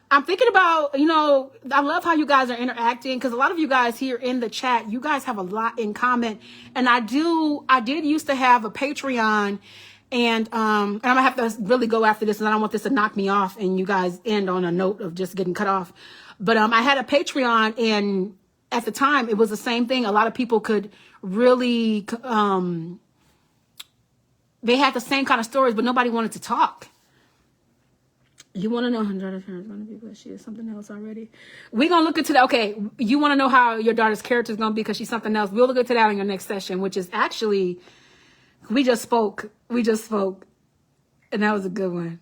I'm thinking about, I love how you guys are interacting, because a lot of you guys here in the chat, you guys have a lot in common. And I did used to have a Patreon, and I'm gonna have to really go after this, and I don't want this to knock me off and you guys end on a note of just getting cut off. But I had a Patreon, and at the time it was the same thing. A lot of people could really, they had the same kind of stories, but nobody wanted to talk. You want to know how daughter's parents going to be, but she is something else already. We're going to look into that. Okay, you want to know how your daughter's character is going to be because she's something else. We'll look into that in your next session, which is actually, we just spoke, and that was a good one.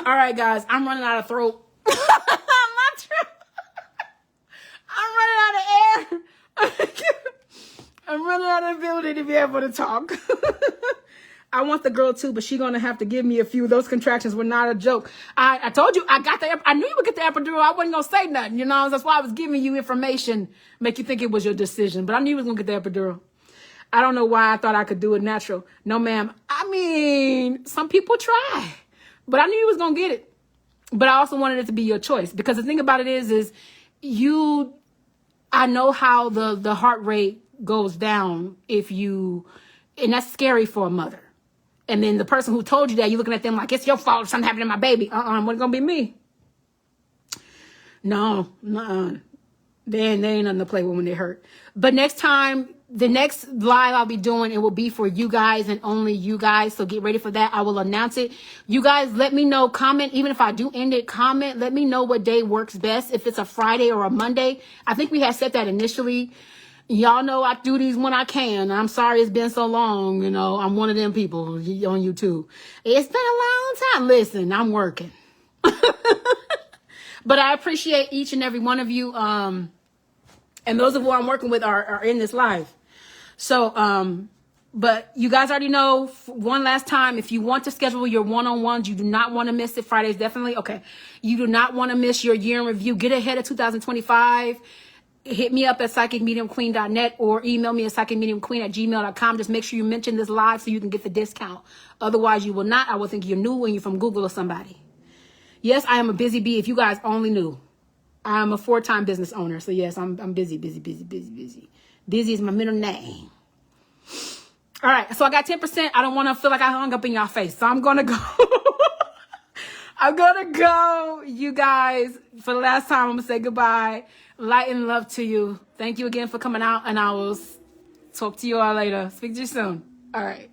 All right, guys, I'm running out of throat. I'm running out of air. I'm running out of ability to be able to talk. I want the girl too, but she's going to have to give me a few. Those contractions were not a joke. I told you, I knew you would get the epidural. I wasn't going to say nothing, That's why I was giving you information, make you think it was your decision. But I knew you was going to get the epidural. I don't know why I thought I could do it natural. No, ma'am. I mean, some people try. But I knew you was going to get it. But I also wanted it to be your choice. Because the thing about it is I know how the heart rate goes down and that's scary for a mother. And then the person who told you that, you're looking at them like, it's your fault if something happened to my baby. It wasn't going to be me. No, they ain't nothing to play with when they hurt. But next time, the next live I'll be doing, it will be for you guys and only you guys. So get ready for that. I will announce it. You guys, let me know, comment. Even if I do end it, comment. Let me know what day works best. If it's a Friday or a Monday. I think we had set that initially. Y'all know I do these when I can. I'm sorry it's been so long. I'm one of them people on YouTube. It's been a long time. Listen, I'm working. But I appreciate each and every one of you. And those of who I'm working with are in this live. So, but you guys already know, one last time, if you want to schedule your one-on-ones, you do not want to miss it. Fridays, definitely. Okay. You do not want to miss your year in review. Get ahead of 2025. Hit me up at psychicmediumqueen.net or email me at psychicmediumqueen@gmail.com. Just make sure you mention this live so you can get the discount. Otherwise, you will not. I will think you're new when you're from Google or somebody. Yes, I am a busy bee. If you guys only knew. I'm a 4-time business owner. So yes, I'm busy. Busy is my middle name. All right. So I got 10%. I don't want to feel like I hung up in y'all face. So I'm going to go. I'm going to go. You guys, for the last time, I'm going to say goodbye. Light and love to you. Thank you again for coming out. And I will talk to you all later. Speak to you soon. All right.